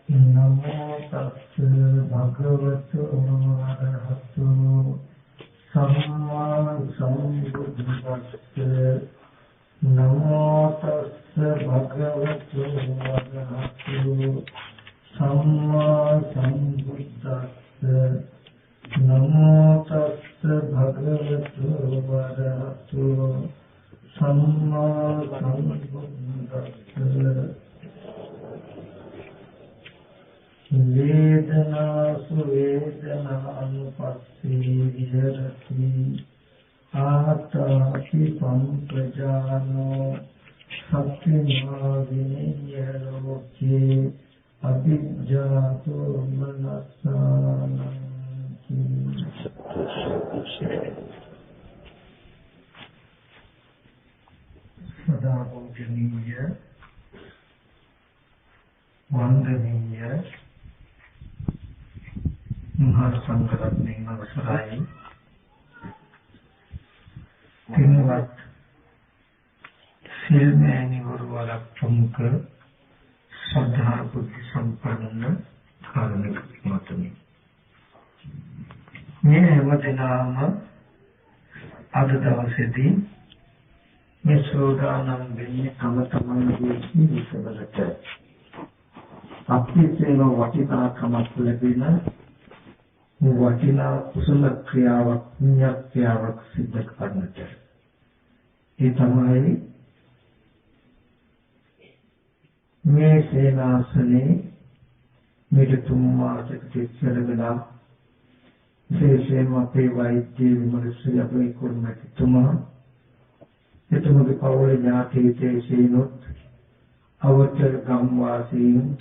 නමෝ තස්ස භගවතු වරහතු සම්මා සම්බුද්දස්ස නමෝ තස්ස භගවතු වරහතු සම්මා සම්බුද්දස්ස නමෝ තස්ස භගවතු වරහතු සම්මා සම්බුද්දස්ස වේදනාසු වේදනානුපස්සී විහෙරති ආතාපි සම්ප්‍රජානෝ සත්‍තිමා විනය්‍ය ලෝකේ අවිජ්ජාතු මනසානං සදා පූජනීය වන්දනීය මහා සංඝරත්නයන් අවසරයි පින්වත් සිල්මෑණිවරු වරක් ප්‍රමුඛ ශ්‍රද්ධා බුද්ධ සම්පන්න ධර්මික පින්වත්නි මේ හැමදෙනාම අද දවසේදී මේ සෝදානම් වෙන්නේ තම තමන්ගේ ජීවිතවලට අපිටම වටිනාකමක් ලැබෙන වටිනා කුසල ක්‍රියාවක් න්‍යාක්‍රියාවක් සිද්ධ කරන්නට ඒ තමයි මේ සේනාසනේ මෙට 3 මාසයකට ඉස්සරලා විශේෂයෙන්ම අපේ වෛද්‍ය විමර්ශක අපේ කර්මතුමා එතුමගේ පවුලේ ඥාති විශේෂයෙන්ොත් අවතර ගම්වාසීන්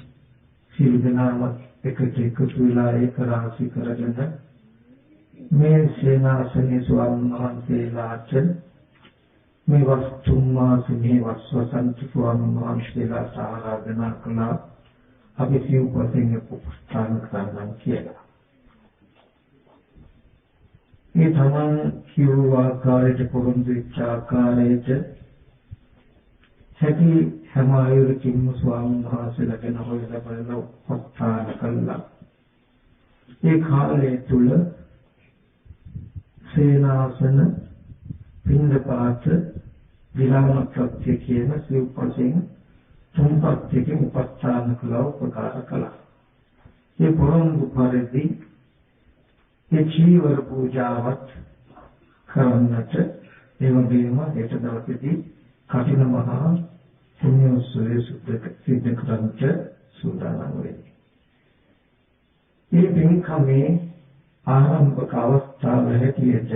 සිල්දනාම එකතු වෙලා ඒක රාශි කරගෙන මේ සේනාසනේ ස්වාමීන් වහන්සේලාට මේ වස්තුන් මාසනේ වස්වසන්ති ස්වාමීන් වහන්සේලා ආරාධනා කළා අපි සිව්පසෙන් උපස්ථාන කරන්න කියලා. මේ තමන් කියව ආකාරයට පොරොන්දු වෙච්ච ආකාරයට හැටි හැම ආයුරකින්ම ස්වාමීන් වහන්සේලා ගැන හොයලා බලලා උපස්ථාන කළා. ඒ කාලය තුල සේනාසන පින්දපාත විලාම ප්‍රත්‍ය කියන සිව්පසෙන් තුන්පත්යකින් උපස්ථාන කළා උපකාර කළා. ඒ පොරොන්දු පරිදි ඒ චීවර පූජාවත් කරන්නට ඒ වගේම හෙට දවසේදී කටින මහා පුණ්‍යෝත්සවයේ සිද්ධ කරන්නට සූදානම් වෙන්නේ. මේ පින්කමේ ආරම්භක අවස්ථාව හැටියට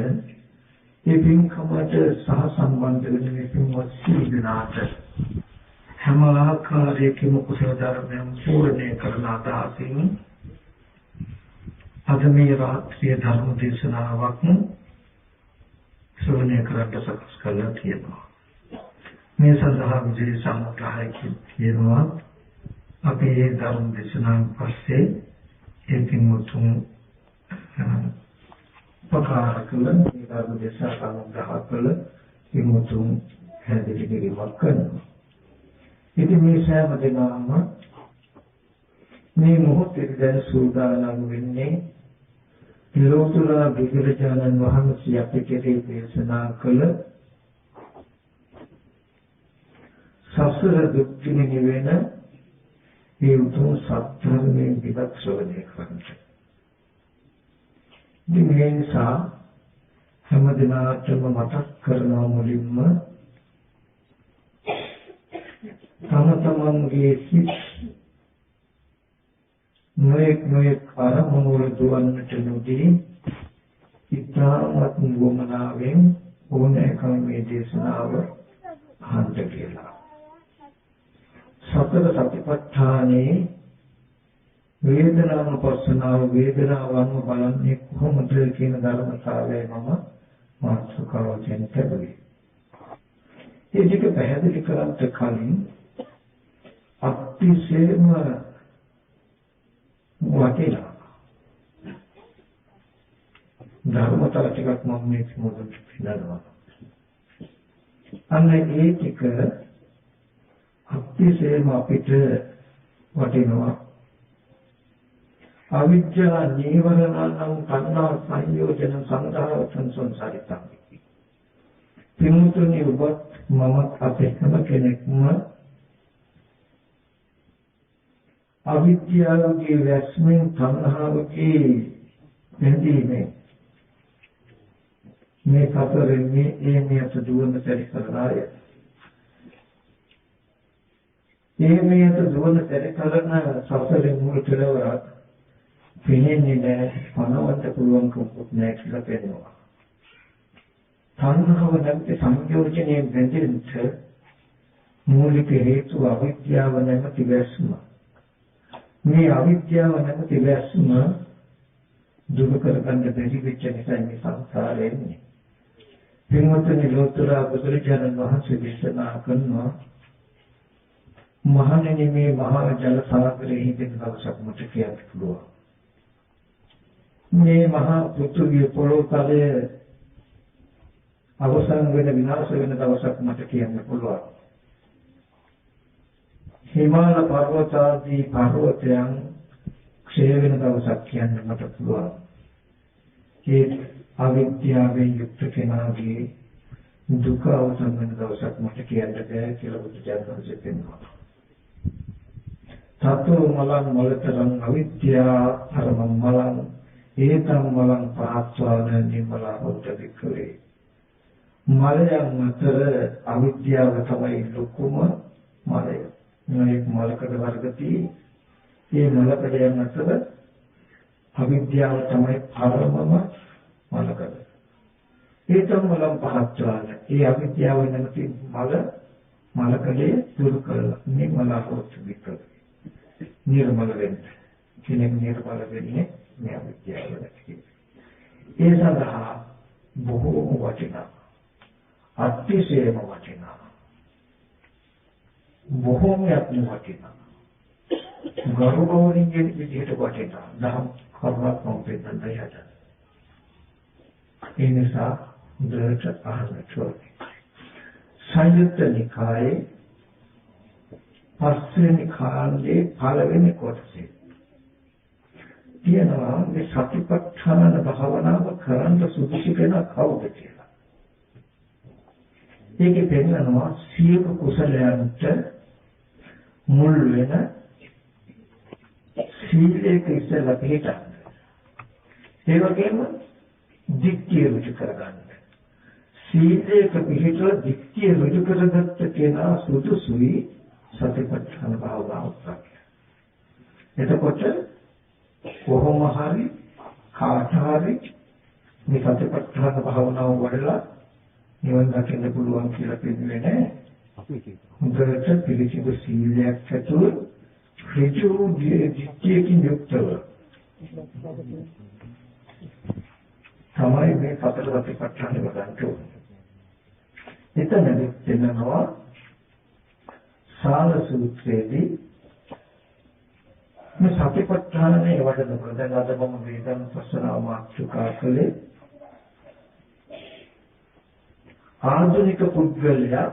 මේ පින්කමට සහ සම්බන්ධ වෙන මේ පින්වත් සීලනාට හැම ආකාරයකින්ම කුසල ධර්මයන් පූර්ණේ කරන අදහසින් අද මේ රාත්‍රියේ ධර්ම දේශනාවක් ශ්‍රවණය කරන්න සකස් කරලා තියෙනවා. මේ සඳහා විශේෂ සමුදායකින් කියනවා අපි මේ ධර්ම දේශනාවන් පස්සේ ඒකින් මුතුන් උපකාර කළ මේ ධර්ම දේශනාවන් දහකල ඉමුතුන් හැදෙලි කිරීමක් කරනවා. ඉතින් මේ සෑම දෙනාම මේ මොහොතේ දැන් සූදානම් වෙන්නේ ලෝතර බුදුරජාණන් වහන්සේ අපට දේශනා කළ සසර දුක් නිවෙන මේ උතුම් සත්‍යයෙන් විදක් ශ්‍රවණය කරන්න. මේ නිසා හැම දිනකටම මතක් කරනවා මුලින්ම තම තමන්ගේ සිත් නොයෙක් අරමුණු වල දුවන්නට නොදී ඉතාමත් වමනාවෙන් ඕනෑකම මේ දේශනාව අහන්න කියලා. සතර සතිපට්ඨානේ වේදනානුපස්සනාව වේදනාවන්ව බලන්නේ කොහොමද කියන ධර්මතාවය මම මාතෘකාවෙන් ලැබුවේ. ඒ ටික පැහැදිලි කරන්න කලින් අතිශයම වටිනා ධර්මතාව ටිකක් මම මේ මොකද කියනවා. අන්න ඒ ටික අතිශයම අපිට වටිනවා අවිද්‍යා නීවරණං තණ්හා සංයෝජන සංඝාතං සංසාරිතං. පින්තුනි ඔබ මම අපේ හැම කෙනෙක්ම අවිද්‍යාවගේ වැස්මෙන් තණ්හාවගේ බැඳීමෙන් මේ සතරෙන්නේ මේත දුවන පරිසරය. මේත දුවන පරිසරන සතරෙන් මුල් කෙලවරක් පිනෙන්නේ නැහැ, පනවන්න පුළුවන් කමක් නැහැ කියලා පෙන්වනවා. තණ්හාව නැති සංයෝජනයේ බැඳෙන්න මූලික හේතුව අවිද්‍යාව නැමැති වැස්ම. මේ අවිද්‍යාව නැමැති වැස්ම දුරු කරගන්න බැරි වෙච්ච නිසා මේ සංසාරේ ඉන්නේ. පින්වත්නි, ලෝතර බුදුරජාණන් වහන්සේ දේශනා කරනවා මහණෙනි මේ මහා ජල සාගරයේ හිඳින දවසක් මට කියන්න පුළුවන්. මේ මහා පෘථිවිය පොළොව තලයේ අවසන් වෙන විනාශ වෙන දවසක් මට කියන්න පුළුවන්. හිමාල පර්වතාදී පර්වතයන් ක්ෂය වෙන දවසක් කියන්න මට පුළුවන්. ඒ අවිද්‍යාවෙන් යුක්ත කෙනාගේ දුක අවසන් වෙන දවසක් මට කියන්න බෑ කියලා බුදුජානක කියනවා. තතෝ මලං මලතරං අවිද්‍යා අරමං මලං ඒතං මලං පහත්වාන නිමලා උත්තරිකේ. මලයන් අතර අවිද්‍යාව තමයි ලොකුම මලය. මේ මලකඩ වර්ගදී මේ මලකඩයන් අතර අවිද්‍යාව තමයි පරමම මලකඩ. ඒතං මලං පහත්වාන. ඒ අවිද්‍යාව නැමැති මලකඩේ දුරු කරලා නිමලා උත්තරිකේ. නිර්මල වෙන්න. කෙනෙක් නිර්මල වෙන්නේ මේ අවිද්‍යාව නැති. ඒ සඳහා බොහෝම වටිනා අතිශයම වටිනා බොහෝමයක්ම වටිනා ගෞරවණීය විදිහට වටිනා දහම් කරුණක් මොකෙන්ද යද. ඒ නිසා දෙයට අහන්න ඕනේ. සංයුත්ත නිකායේ පස්වෙනි කාණ්ඩේ පළවෙනි කොටසේ තියෙනවා මේ සතිපට්ඨාන භාවනාව කරන්න සුදුසු කෙනා කවුද කියලා. ඒකේ පෙන්නනවා සියලු කුසලයන්ට මුල් වෙන සීලයක ඉස්සෙල්ලා පිළිටන්න. ඒ වගේම ධිට්ඨිය රුජු කරගන්න. සීලයක පිළිටලා ධිට්ඨිය රුජු කරගත්ත කෙනා සුදුසුයි සතිපට්ඨාන භාවනාව කරන්න. එතකොට කොහොම හරි කාට හරි මේ සතිපට්ඨාන භාවනාව වඩලා නිවන් දකින්න පුළුවන් කියලා පිළිවෙන්නේ නැහැ. හොඳට පිළිසිදු සීලයක් ඇතුළු ඍජු ධිට්ඨියකින් යුක්තව තමයි මේ සතර සතිපට්ඨාන වඩන්න ඕනේ. එතනදී දෙන්නවා සාල සූත්‍රයේදී මේ සතිපට්ඨානයේ වඩනකොට දැන් අද මම වේදන් පස්සනාව මාතෘකා කළේ ආධුනික පුද්ගලයා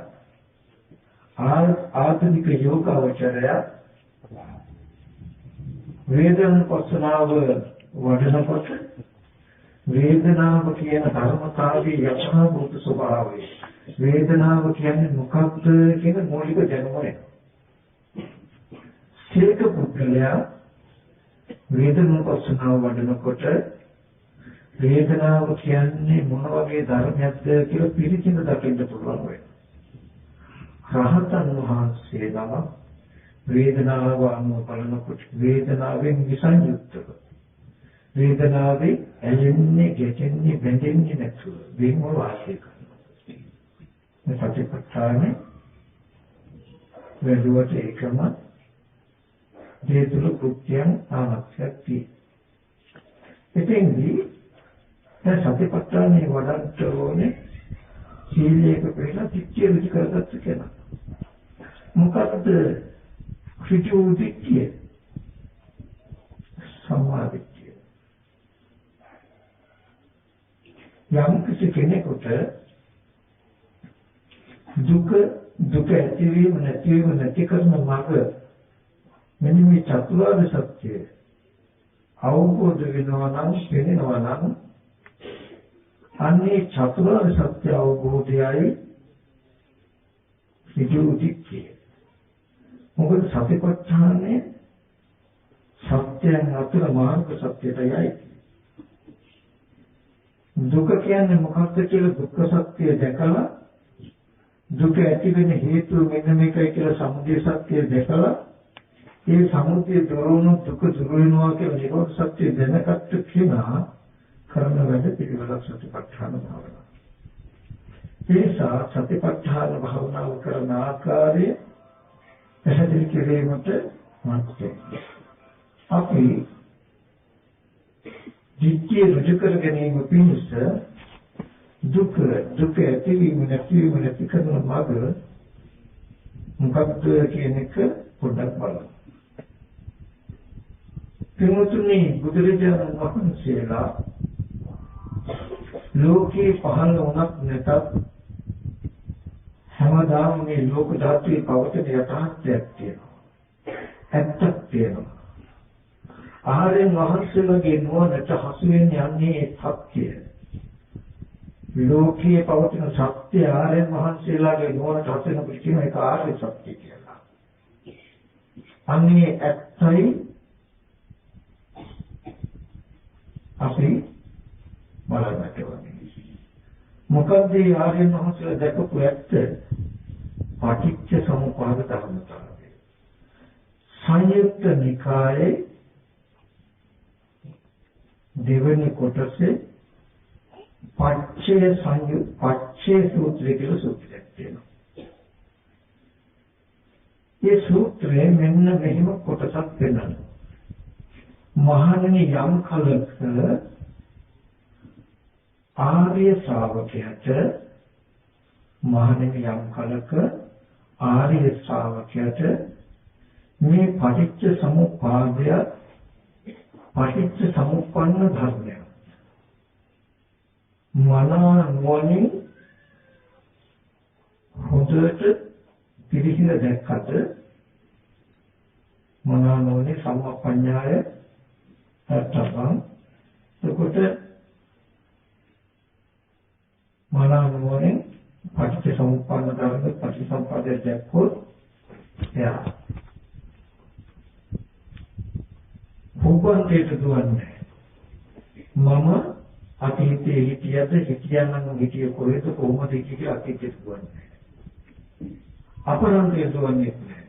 ආධුනික යෝගාවචරය වේදන් පස්සනාව වඩනකොට වේදනාව කියන ධර්මතාවයේ යථාභූත ස්වභාවය වේදනාව කියන්නේ මොකක්ද කියන මූලික දැනුම එනවා. සීක පුද්ගලයා වේදනාපස්සනාව වඩනකොට වේදනාව කියන්නේ මොන වගේ ධර්මයක්ද කියලා පිළිසිඳ දකින්න පුළුවන් වෙනවා. රහතන් වහන්සේ නම වේදනාව අනුව බලනකොට වේදනාවෙන් විසංයුක්තව වේදනාවේ ඇලෙන්නේ, ගැටෙන්නේ, බැඳෙන්නේ නැතුව වෙන්ව වාසය කරනවා. මේ සතිපට්ඨානේ වැළුවට එකම දේතුළු කෘත්‍යයන් ආනක්ෂයක් තියෙනවා. එතෙන්දී දැන් සතිපට්ඨානේ වඩන්න ඕනේ සීලයක පිළිලා ධිට්ඨිය රුචි කරගත්ත කෙනා. මොකක්ද ඍජු ධිට්ඨිය? සම්මා දිට්ඨිය. යම් කිසි කෙනෙකුට දුක ඇතිවීම නැතිවීම නැති කරන මාර්ග මෙන්න මේ චතුරාර්ය සත්‍ය අවබෝධ වෙනවා නම් පෙනෙනවා නම් අන්නේ චතුරාර්ය සත්‍ය අවබෝධයයි සිදුවිච්චේ. මොකද සතිපට්ඨානේ සත්‍යයන් අතර මාර්ග සත්‍යයයි. දුක කියන්නේ මොකක්ද කියලා දුක්ඛ සත්‍ය දැකලා දුක ඇති වෙන හේතු මෙන්න මේකයි කියලා සමුදය සත්‍ය දැකලා ඒ සමුදය දරවන දුක දුර වෙනවා කියලා නිරෝධ සත්‍ය දැනගත්ත කෙනා කරන වැඩ පිළිවෙලක් සතිපට්ඨාන භාවනාව. ඒ නිසා සතිපට්ඨාන භාවනාව කරන ආකාරය පැහැදිලි කිරීමට මාර්ගය. අපි දිට්ඨිය ඍජු කර ගැනීම පිණිස දුක ඇතිවීම නැතිවීම නැති කරන මාර්ග මොකක්ද කියන එක පොඩ්ඩක් බලමු. පින්වතුනි, බුදුරජාණන් වහන්සේලා ලෝකේ පහළ වුණත් නැතත් හැමදාම මේ ලෝක ධාතුවේ පවතින යථාර්ථයක් තියෙනවා. ඇත්තක් තියෙනවා. ආර්යයන් වහන්සේලාගේ නුවණට හසු වෙන්නේ යන්නේ සත්‍යය. ලෝකයේ පවතින සත්‍ය ආර්යයන් වහන්සේලාගේ නුවණට හසු වෙනකොට කියන එක ආර්ය සත්‍ය කියලා. අන්නේ ඇත්තයි අපි බලන්නට ඕනේ. මොකද මේ ආර්යයන් වහන්සේලා දැකපු ඇත්ත පටිච්ච සමුප්පාද ධර්මතාවය. සංයුක්ත නිකායේ දෙවෙනි කොටසේ පච්චේ සූත්‍රය කියලා සූත්‍රයක් තියෙනවා. මේ සූත්‍රයේ මෙන්න මෙහෙම කොටසක් වෙනවා. මහණෙනි, යම් කලක ආර්ය ශ්‍රාවකයාට මේ පටිච්ච සමුප්පාදය පටිච්ච සමුප්පන්න ධර්මය මනා නුවණින් හොඳට පිළිහිල දැක්කට මනා නුවණේ සම්මප්පඤ්ඤාය අර්ථවන් එතකොට මනා නුවණින් පටිච්ච සමුප්පන්න ධර්ම පටිච්චසමුප්පාදය දැක්කොත් එයා භූපන්තයට දුවන්නේ. මම අතීතයේ හිටියනම් හිටිය කොහෙද කොහොමද කියලා අතීතයට දුවන්නේ. අපරන්තයට දුවන්නේ නැහැ.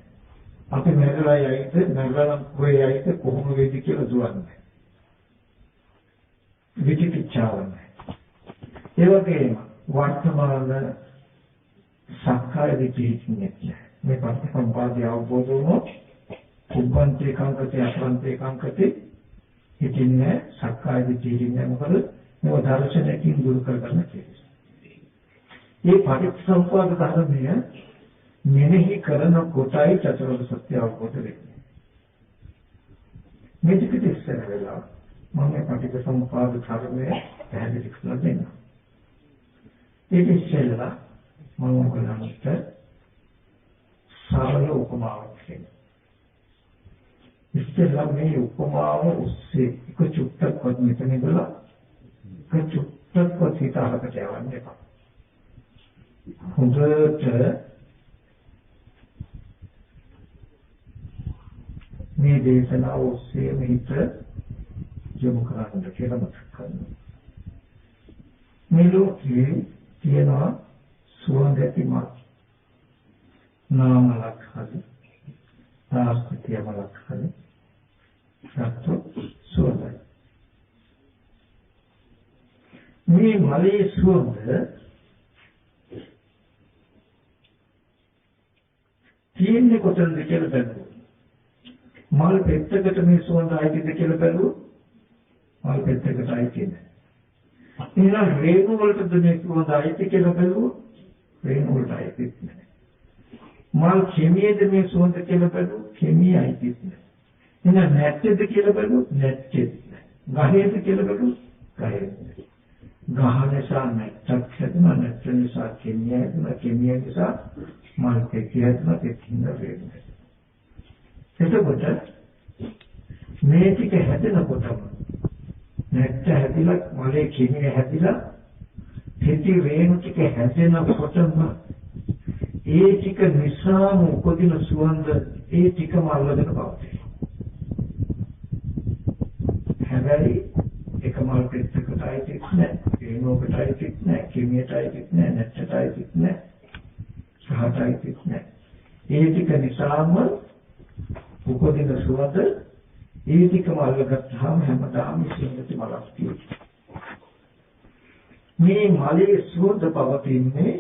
අපි මරලා නම් කොහේ යයිද කොහොම වෙයිද කියලා දුවන්නේ. විචිකිච්ඡාව නැහැ. ඒ වගේම වර්තමාන සක්කාය දිට්ඨියකින් මේ පටිච්චසමුප්පාදය අවබෝධ වුණොත් කුබ්බන්තේ කාංකතේ අපරන්තේ කාංකතේ හිතින්නේ සක්කාය දිට්ඨියින්නේ මොකද මේ දර්ශනයකින් දුරු කරගන්න කියලා. මේ පටිච්චසමුප්පාද ධර්මය මෙනෙහි කරන කොටයි චතුරාර්ය සත්‍ය අවබෝධ වෙන්නේ. මේ දෙක ඉස්සර වෙලා මම මේ පටිච්චසමුප්පාද ධර්මය පැහැදිලි කරලා දෙන්නම්. ඒක ඉස්සෙල්ලා මම ඔයගලන්ට සරල උපමාවක් දෙන්නම්. ඉස්සෙල්ලා මේ උපමාව ඔස්සේ එක චුට්ටක්වත් මෙතන ඉඳලා එක චුට්ටක්වත් හිතහකට යවන්න එපා. හොඳට මේ දේශනාව ඔස්සේ හිත යොමු කරන්න කියලා මතක් කරනවා. මේ ලෝකයේ තියෙනවා සුවඳති මත් නාමලක් හරි ආස්තිය මලක් හරි සත්තු සුවඳයි. මේ මලේ සුවඳ තියෙන්නේ කොතනද කියලා බලන්න. මල් පෙත්තකට මේ සුවඳ ආයිද කියලා බලුවොත් මල් පෙත්තකට ආයිද නැහැ. එහෙනම් රේණු වලටද මේ සුවඳ ආයිද කියලා බලුවොත් රේණු වලට ආයිද නැහැ. මල් කෙමියේද මේ සුවඳ කියලා බලුවොත් කෙමිය ආයිද නැහැ. එහෙනම් නැත්තේද කියලා බලුවොත් නැත්තේද නැහැ. ගහේද කියලා බලුවොත් ගහේ නැහැ. ගහ නිසා නැත්තක් හැදෙනවා, නැත්ත නිසා කෙමිය හැදෙනවා, කෙමිය නිසා මල් පෙත්තිය හැදෙනවා, පෙත්තිය රේණු. එතකොට මේ ටික හැදෙනකොටම නැට්ට හැදිලා මොලේ කිමිය හැදිලා හිතේ වේණු ටික හැදෙනකොටම ඒ ටික නිසාම උපදින සුවඳ ඒ ටිකම අල්ලගෙන පවතී. හැබැයි එක මල් පෙත්තකට අයිතිත් නැහැ, වේණුවකට අයිතිත් නැහැ, කිමියට අයිතිත් නැහැ, නැට්ටට අයිතිත් නැහැ, සහට අයිතිත් නැහැ. ඒ ටික නිසාම උපදින සුවඳ ඒ ටිකම අල්ලගත්තාම හැමදාම සිංහති මලක් තියෙනවා. මේ මලේ සුවඳ පවතින්නේ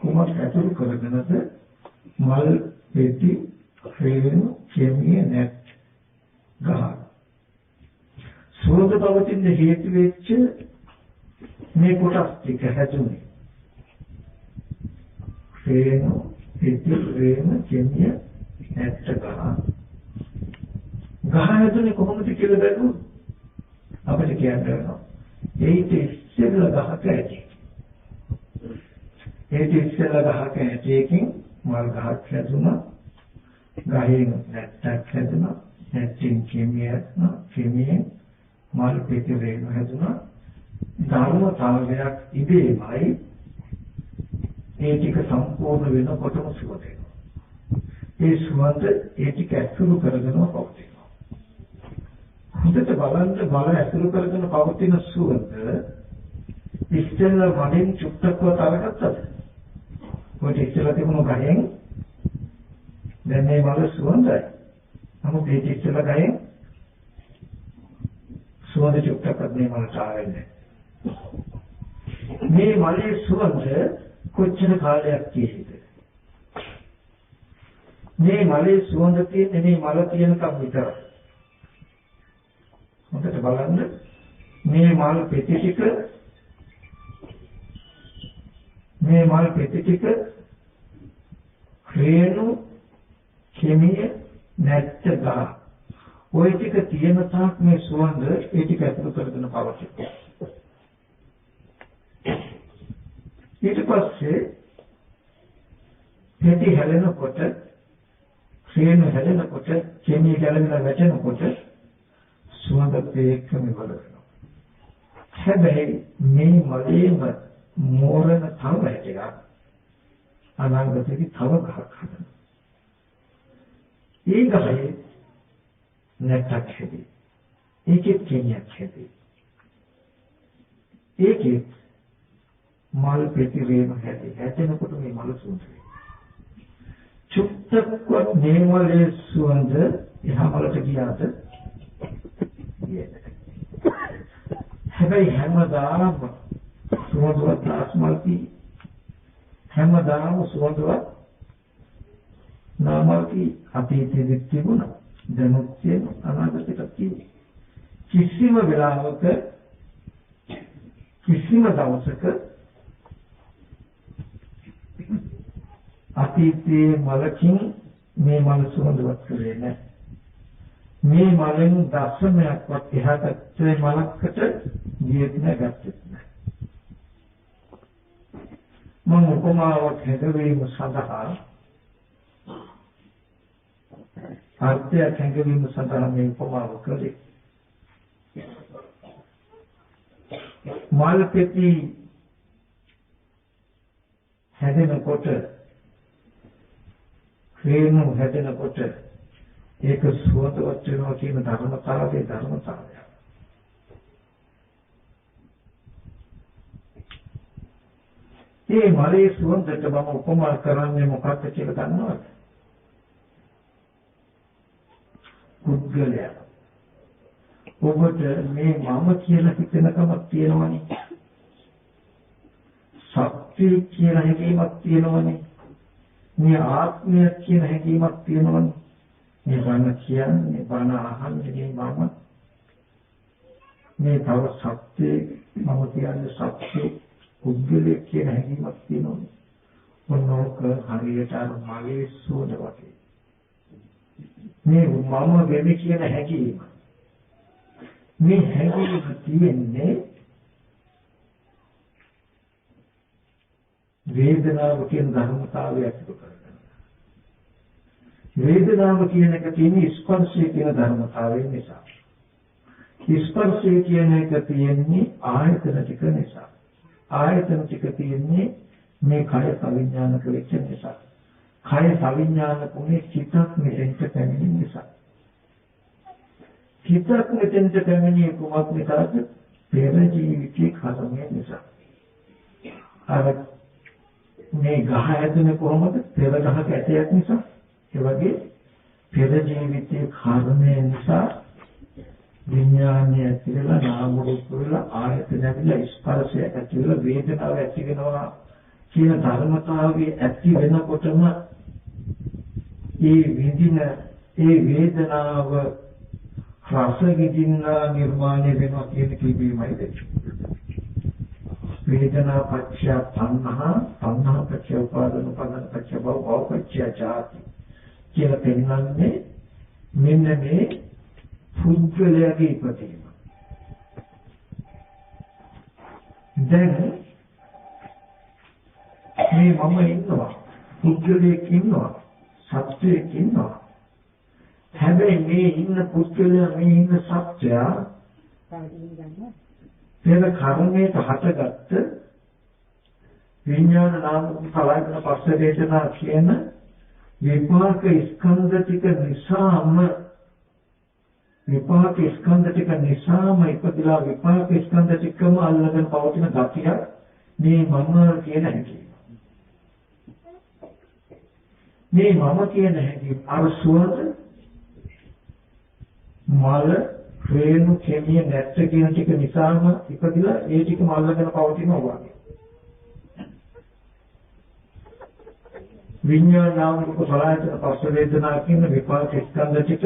කුමක් ඇතුළු කරගෙනද? මල් පෙති, වේණු, කිමිය, නැට්, ගහ. සුවඳ පවතින හේතු වෙච්ච මේ කොටස් ටික හැදුනේ. වේණු, පෙති, වේණු, කිමිය, නැට්, ගහ. ගහ හැදුනේ කොහොමද කියලා බැලුවොත් අපිට කියන්න වෙනවා. ඒක ඉස්සෙල්ලා ගහක ඇති. ඒක ඉස්සෙල්ලා ගහක ඇටියකින් මල් ගහක් හැදුනා. ගහෙන් නැට්ටක් හැදුනා. නැට්ටින් කිමියෙන් මල් පෙති වේණු හැදුනා. ධර්මතාවයක් ඉබේමයි ඒ ටික සම්පූර්ණ වෙනකොටම සුවඳ වෙනවා. ඒ සුවඳ ඒ ටික ඇතුළු කරගෙනම පවතිනවා. හොඳට බලන්න බල ඇතුළු කරගෙන පවතින සුවඳ ඉස්සෙල්ලා වලින් චුට්ටක්වත් අරගත්තද? ඔය ඉස්සෙල්ලා තිබුණු ගහෙන් දැන් මේ මල සුවඳයි. නමුත් ඒ ඉස්සෙල්ලා ගහෙන් සුවඳ චුට්ටක්වත් මේ මලට ආවෙන්නේ නැහැ. මේ මලේ සුවඳ කොච්චර කාලයක් තියෙයිද? මේ මලේ සුවඳ තියෙන්නේ මේ මල තියෙනකම් විතරයි. හොඳට බලන්න මේ මල් පෙති ටික වේණු, කිමිය, නැට්ට, ගහ ඔය ටික තියෙන තාක් මේ සුවඳ ඒ ටික ඇතුළු කරගෙන පවතිනවා. ඊට පස්සේ පෙති හැලෙනකොට, වේණු හැලෙනකොට, කිමිය ගැලවිලා වැටෙනකොට සුවඳත් එක්කම ඉවර වෙනවා. හැබැයි මේ මලේම මෝරන තව එකක් අනාගතේ තව ගහක් හදනවා. ඒ ගහේ නැට්ටක් හැදේ. ඒකෙත් කිමියක් හැදේ. ඒකෙත් මල් පෙති වේණු හැදේ. හැදෙනකොට මේ මල සුවඳ වෙනවා. චුට්ටක්වත් මේ මලේ සුවඳ එහා මලට ගියාද? හැබැයි හැමදාම සුවඳවත් ආස්මල්ති හැමදාම සුවඳවත් නාමල්ති අතීතයේ තිබුණා. දැනුත් තියෙන අනාගතයටත් තියෙනවා. කිසිම වෙලාවක කිසිම දවසක අතීතයේ මලකින් මේ මල සුවඳවත් කරේ නැහැ. මේ මලෙන් දශමයක්වත් එහා පැත්තේ මලකට ගියෙත් නැගත්තේ නැහැ. මම උපමාවක් හැදවීම සඳහා අර්ථයක් හැදවීම සඳහා මේ උපමාව කළේ. මල් පෙති හැදෙනකොට, වේණු හැදෙනකොට ඒක සුවඳවත් වෙනවා කියන ධර්මතාවය. මේ මලේ සුවඳට මම උපමා කරන්නේ මොකක්ද කියලා දන්නවද? පුද්ගලයා. ඔබට මේ මම කියලා හිතනකමක් තියෙනවනේ. සත්‍ය කියලා හැඟීමක් තියෙනවනේ. මේ ආත්මය කියන හැඟීමක් තියෙනවනේ. මේ බණ කියන්නේ, බණ අහන්නේ මම. මේ තව සත්‍ය මම කියන්නේ සත්‍ය පුද්ගලයෙක් කියන හැඟීමක් තියෙනවනේ. මොනෝක හරියට අර මලේ සුවඳ වගේ. මේ මම වෙමි කියන හැඟීම. මේ හැඟීම තියෙන්නේ වේදනාව කියන ධර්මතාවය ඇතුළු කරගෙන. වේදනාව කියන එක තියෙන ස්පර්ශය කියන ධර්මතාවය නිසා. ස්පර්ශය කියන එක තියෙන්නේ ආයතන ටික නිසා. ආයතන ටික තියෙන්නේ මේ කය සවිඥානික වෙච්ච නිසා. කය සවිඥානික උනේ චිත්තක් මෙතෙන්ට පැමිණෙන නිසා. චිත්තක් මෙතෙන්ට පැමිණියේ කුමක් නිසාද? පෙර ජීවිතයේ කර්මය නිසා. අර මේ ගහ හැදුනේ කොහොමද? පෙර ගහක ඇටයක් නිසා. ඒ වගේ පෙර ජීවිතයේ කර්මය නිසා විඥානය ඇතිවෙලා නාම රූප වල ආයතන ඇතිවෙලා ස්පර්ශය ඇතිවෙලා වේදනාව ඇති වෙනවා කියන ධර්මතාවයේ ඇති වෙනකොටම ඒ විඳින ඒ වේදනාව රස විඳින්නා නිර්මාණය වෙනවා කියන කීපීමයි දෙන්නේ. වේදනා පත්‍ය තණ්හා තණ්හා පත්‍ය උපාදාන උපාදාන පත්‍ය භව භව පත්‍ය ජාති කියලා පෙන්වන්නේ මෙන්න මේ පුද්ගලයාගේ ඉපදීම. දැන් මේ මම ඉන්නවා පුද්ගලයෙක් ඉන්නවා සත්‍යයක් ඉන්නවා. හැබැයි මේ ඉන්න පුද්ගලයා මේ ඉන්න සත්‍යය පෙර කර්මයට හටගත්ත විඥාන නාම කලයන් පස්ස වේදනා කියන විපාක ස්කන්ධ ටික නිසාම විපාක ස්කන්ධ ටික නිසාම ඉපදලා විපාක ස්කන්ධ ටිකම අල්ලගෙන පවතින ගතිය මේ මම කියන හැටි. මේ මම කියන හැටි අර සුවඳ මල රේණු කෙමිය නැට්ට කියන ටික නිසාම ඉපදලා ඒ ටිකම අල්ලගෙන පවතිනවා වගේ. විඤ්ඤාණ නාම රූප සලආයතන පස්ස වේදනා කියන විපාක ස්කන්ධ ටික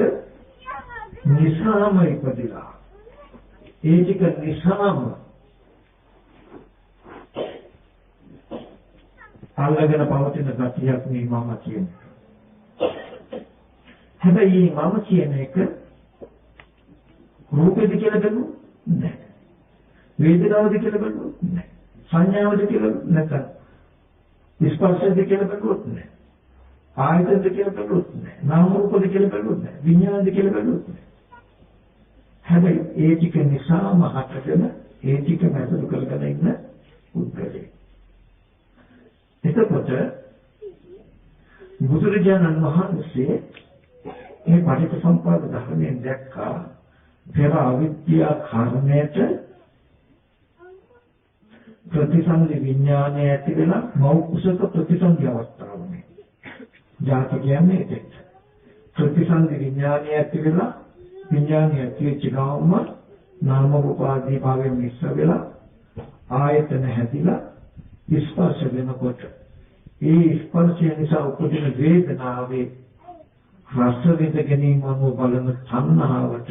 නිසාම ඉපදලා ඒ ටික නිසාම අල්ලගෙන පවතින ගතියක් මේ මම කියන්නේ. හැබැයි මම කියන එක රූපෙද කියලා බලුවොත් නැහැ. වේදනාවද කියලා බලුවොත් නැහැ. සංඥාවද කියලා නැත්නම් ස්පර්ශයද කියලා බලුවොත් නැහැ. ආයතනද කියලා බලුවොත් නැහැ. නාම රූපද කියලා බලුවොත් නැහැ. විඤ්ඤාණද කියලා බලුවොත් නැහැ. හැබැයි ඒ ටික නිසාම හටගෙන ඒ ටික මැදට කරගෙන ඉන්න උද්ගලයි. එතකොට බුදුරජාණන් වහන්සේ මේ පටිච්චසමුප්පාද ධර්මයෙන් දැක්කා පෙර අවිද්‍යා කර්මයට ප්‍රතිසන්දි විඥානය ඇති වෙලා මෞ කුසක ප්‍රතිසන්දි අවස්ථාවනේ. ජාති කියන්නේ ඒක. ප්‍රතිසන්දි විඥානය ඇති වෙලා විඥානය ඇතිවෙච්ච ගමන්ම නාම රූප ආදී භාවයෙන් මිශ්‍ර වෙලා ආයතන හැදිලා ස්පර්ශ වෙනකොට ඒ ස්පර්ශය නිසා උපදින වේදනාවේ රස විඳ ගැනීම අනුව බලන සංහාවට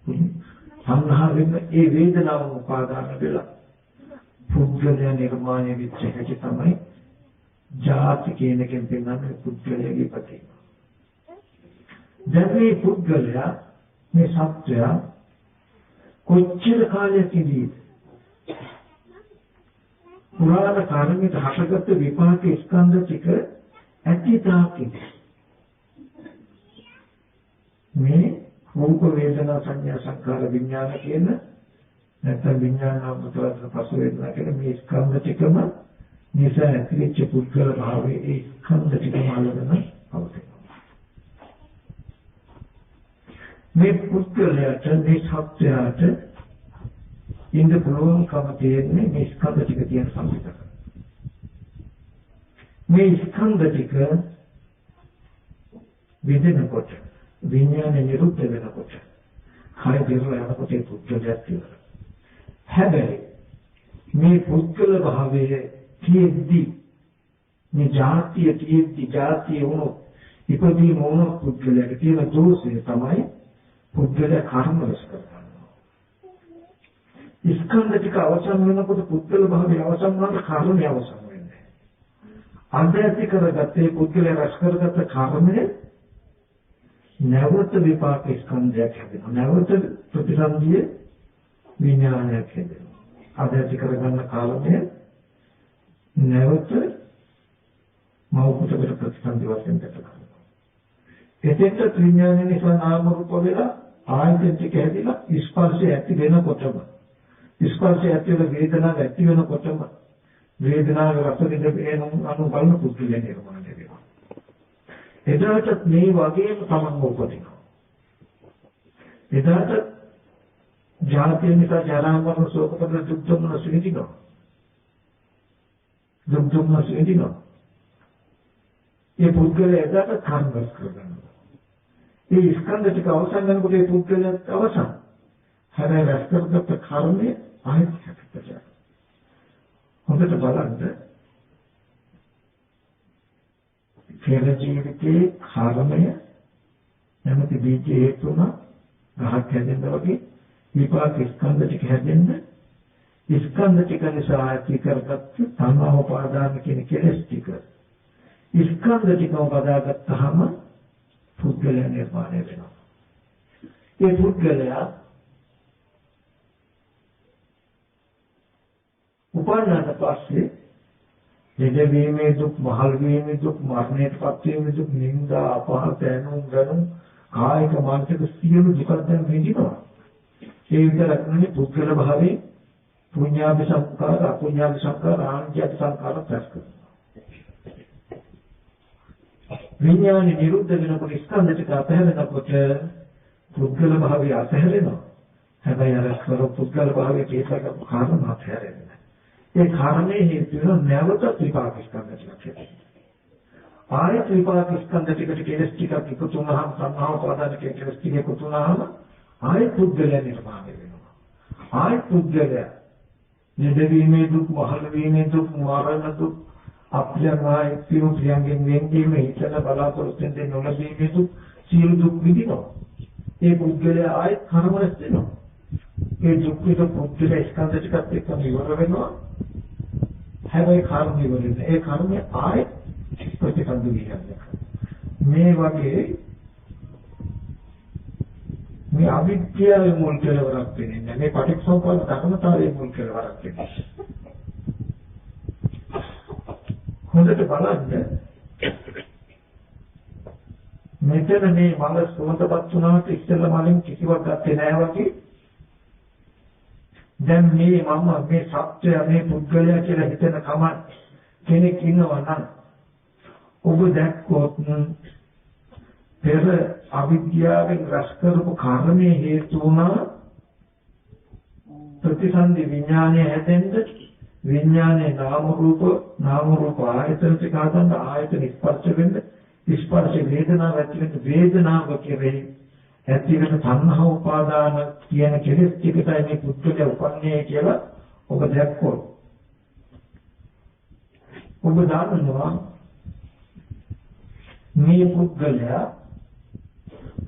සංහාවෙන් ඒ වේදනාව උපාදාන වෙලා පුද්ගලයා නිර්මාණය වෙච්ච හැටි තමයි ජාති කියන එකෙන් පෙන්නන්නේ පුද්ගලයාගේ ප්‍රතිම. දැන් මේ පුද්ගලයා මේ සත්‍යය කොච්චර කාලයක් ඉඳීද පුරාණ කර්මයට හටගත්තු විපාක ස්කන්ධ ටික ඇතිතාවකින් මේ රූප වේදනා සංඥා සංකාර විඥාන කියන නැත්නම් විඥාන නාම රූප පස්ස වේදනා කියන මේ ස්කන්ධ ටිකම නිසා ඇතිවෙච්ච පුද්ගල භාවයේ ඒ ස්කන්ධ ටිකම අල්ලගෙන පවතිනවා. මේ පුද්ගලයාට මේ සත්‍යයට ඉන්න පුළුවන්කම තියෙන්නේ මේ ස්කන්ධ ටික තියෙන සම්පතක. මේ ස්කන්ධ ටික විඳිනකොට විඥාන නිරුද්ධ වෙනකොට කය දිරලා යනකොට ඒ පුද්ගලයා තියෙනවා. හැබැයි මේ පුද්ගල භාවයේ තියෙද්දි මේ ජාතිය වුණොත් ඉපදී මොන පුද්ගලයාට තියෙන දෝෂය තමයි පුද්ගලයා කර්ම රැස් කරගන්නවා. ස්කන්ධ ටික අවසන් වෙනකොට පුද්ගල භාවයේ අවසන් වුණාට කර්මය අවසන් වෙන්නේ. අන්තයති කරගත්තේ පුද්ගලයා රැස් කරගත්ත කර්මය නැවත විපාක ස්කන්ධයක් හැදෙනවා. නැවත ප්‍රතිසන්දිය විඥානයක් හැදෙනවා. අන්තයති කරගන්න කාලය නැවත මෞඛුතකට ප්‍රතිසන්දි වශයෙන් දැක්කනවා. එතෙන්ට විඥානයේ නිසා නාම රූප වෙලා ආයතන ටික හැදිලා ස්පර්ශය ඇති වෙනකොටම ස්පර්ශය ඇති වෙන වේදනාව ඇති වෙනකොටම වේදනාවේ රස විඳින අනුබලන පුද්ගලයන් නිර්මාණය වෙනවා. එදාට මේ වගේම තමන් උපදිනවා. එදාට ජාතිය නිසා ජරා මරණ ශෝක පරිදේ දුක් දුම්නස් විඳිනවා. දුක් දුම්නස් විඳිනවා. ඒ පුද්ගලයා එදාට කර්ම කරගන්නවා. ඒ ස්කන්ධ ටික අවසන් වෙනකොට ඒ පුද්ගලයාත් අවසන්. හැබැයි රැස් කරගත්ත කර්මය ආයෙත් හැපෙනවා. හොඳට බලන්න පෙර ජීවිතයේ කර්මය නැමැති බීජ හේතුන ගහක් හැදෙන්න වගේ විපාක ස්කන්ධ ටික හැදෙන්න ස්කන්ධ ටික නිසා ඇති කරගත්ත තණ්හා උපාදාන කියන කෙලෙස් ටික ස්කන්ධ ටිකව බදාගත්තාම පුද්ගලයා නිර්මාණය වෙනවා. ඒ පුද්ගලයා උපන්නාට පස්සේ දෙදවීමේ දුක්, මහල් වීමේ දුක්, මරණයට පත් වීමේ දුක්, නිന്ദා, අපහාස, ඇනුම්, ගනුම්, කායික මානසික සියලු දුක් දැන් විඳිනවා. ඒ විතරක් නෙවෙයි පුද්ගල භාවයේ පුඤ්ඤාභි සංස්කාර, අපුඤ්ඤාභි සංස්කාර, ආඤ්ඤාභි සංස්කාර ප්‍රස් කරනවා. විඥානේ නිරුද්ධ වෙනකොට ස්කන්ධ ටික අපහැරෙනකොට පුද්ගල භාවය අපහැරෙනවා. හැබැයි අර ස්වර පුද්ගල භාවයේ තේසක කාරණා අපහැරෙන්නේ නැහැ. ඒ කාරණේ හේතු වෙන නැවත විපාක ස්කන්ධ ටික හැදෙනවා. ආයත විපාක ස්කන්ධ ටිකට කෙලස් ටිකක් එකතු වුණාම සංහාව පාදාන කෙලස් ටික එකතු වුණාම ආයත පුද්ගලයා නිර්මාණය වෙනවා. ආයත පුද්ගලයා නිදවීමේ දුක්, මහල වීමේ දුක්, මරණ දුක්, අප්‍රියමයි ප්‍රියංගෙන් වෙන්වීම, හිතන බලාපොරොත්තු වෙන නොලැබීමේ දුක්, සියලු දුක් විඳිනවා. ඒ පුද්ගලයා ආයත කර්ම රැස් වෙනවා. ඒ දුක් විඳ පුද්ගලයා ස්කන්ධ ටිකත් එක්කම ඉවර වෙනවා. හැබැයි කර්ම ඉවර වෙන්නේ. ඒ කර්මය ආයත ප්‍රතිසන්දු විහරණය. මේ වගේ මේ අවිද්‍යාවේ මුල් කෙලවරක් වෙන්නේ. මේ පටිච්චසමුප්පාද ධර්මතාවයේ මුල් කෙලවරක් වෙන්නේ. හොඳට බලන්න මෙතන මේ මල සුවඳපත් වුණාට ඉස්සෙල්ලා මලින් කිසිවක් ගත්තේ නැහැ වගේ දැන් මේ මම මේ සත්‍යය මේ පුද්ගලයා කියලා හිතන කම කෙනෙක් ඉන්නවා නම් ඔබ දැක්කොත් පෙර අවිද්‍යාවෙන් රැස් කරපු කර්මයේ හේතු වුණා ප්‍රතිසන්දි විඥානය හැදෙන්න විඥානයේ නාම රූප ආයතන ටික හදන්න ආයතන ස්පර්ශ වෙන්න ස්පර්ශ වේදනාව ඇති වෙන වේදනාව කෙරෙහි ඇති වෙන තණ්හා උපාදාන කියන කෙලෙස් ටිකටයි මේ පුද්ගලයා උපන්නේ කියලා ඔබ දැක්කොත් ඔබ දන්නවා මේ පුද්ගලයා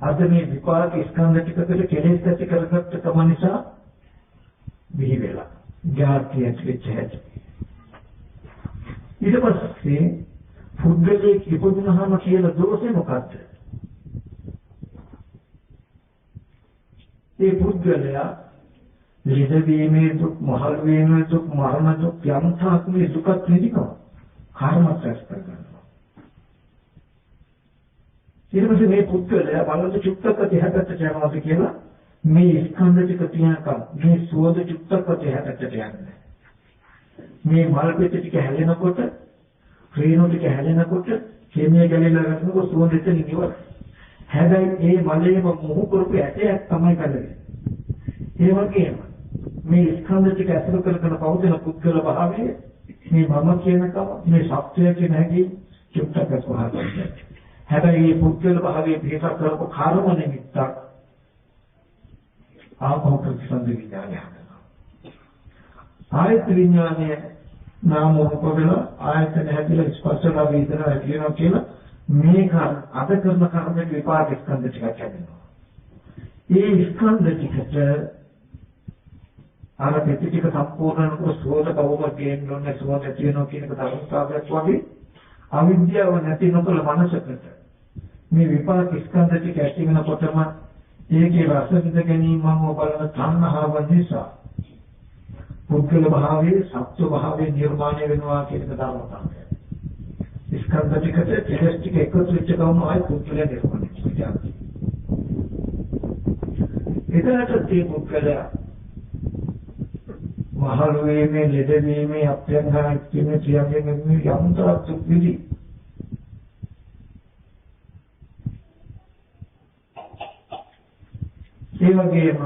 අද මේ විපාක ස්කන්ධ ටිකකට කෙලෙස් ඇති කරගත්ත කම නිසා බිහි වෙලා ජාතිය ඇතිවෙච්ච හැටි. ඊට පස්සේ පුද්ගලයෙක් ඉපදුනහම කියලා දෝෂේ මොකක්ද? ඒ පුද්ගලයා ලෙඩවීමේ දුක්, මහල් වීමේ දුක්, මරණ දුක්, යම්තාක් මේ දුකත් විඳිනවා. කර්මත් රැස් කරගන්නවා. ඊට පස්සේ මේ පුද්ගලයා බලන්න චුත්තක දෙහකට යනවාද කියලා මේ ස්කන්ධ ටික තියනකම් මේ සුවඳ චුත්තක දෙහකට යන්නේ. මේ මල් පෙති ටික හැලෙනකොට, ක්‍රීනෝ ටික හැලෙනකොට, කේමිය ගැලෙලා ගන්නකොට සුවඳ එතන ඉවරයි. හැබැයි මේ මලේම මොහු කරපු ඇටයක් තමයි කලන්නේ. ඒ වගේම මේ ස්කන්ධ ටික අසුර කරගෙන පවතින පුද්ගල භාවයේ මේ මම කියනකම මේ සත්‍යය කියන හැටි චුත්තක ස්වභාවය. හැබැයි මේ පුද්ගල භාවයේ පිටක් කරපු කර්ම නිමිත්තක් ආපහු ප්‍රතිසන්දි විඥානය හදනවා. ආයත විඥානය නාම රූප වල ආයතන හැදිලා ස්පර්ශලා වේදනා හැදිනවා කියලා මේක අද කරන කර්මයේ විපාක ස්කන්ධ ටිකක් හැදෙනවා. ඒ ස්කන්ධ ටිකට අර පිටි ටික සම්පූර්ණ කරන සෝත බවම කියන්නේ සෝත තියෙනවා කියන ධර්මතාවයක් වගේ අවිද්‍යාව නැති නොකල මනසකට මේ විපාක ස්කන්ධ ටික ඇති වෙනකොටම ඒකේ රස විඳ ගැනීමම බලන තණ්හාව නිසා පුද්ගල භාවයේ සත්ව භාවයේ නිර්මාණය වෙනවා කියන ධර්මතාවය. ස්කන්ධ ටිකට කෙලස් ටික එකතු වෙච්ච ගමන් ආයි පුද්ගලයා නිර්මාණය වෙනවා. එදාට මේ පුද්ගලයා මහලු වීමේ, ලෙඩ වීමේ, අප්‍රයන්හාක් වීමේ, ක්‍රියාවෙන් මේ යම්තරක් දුක් විඳි. ඒ වගේම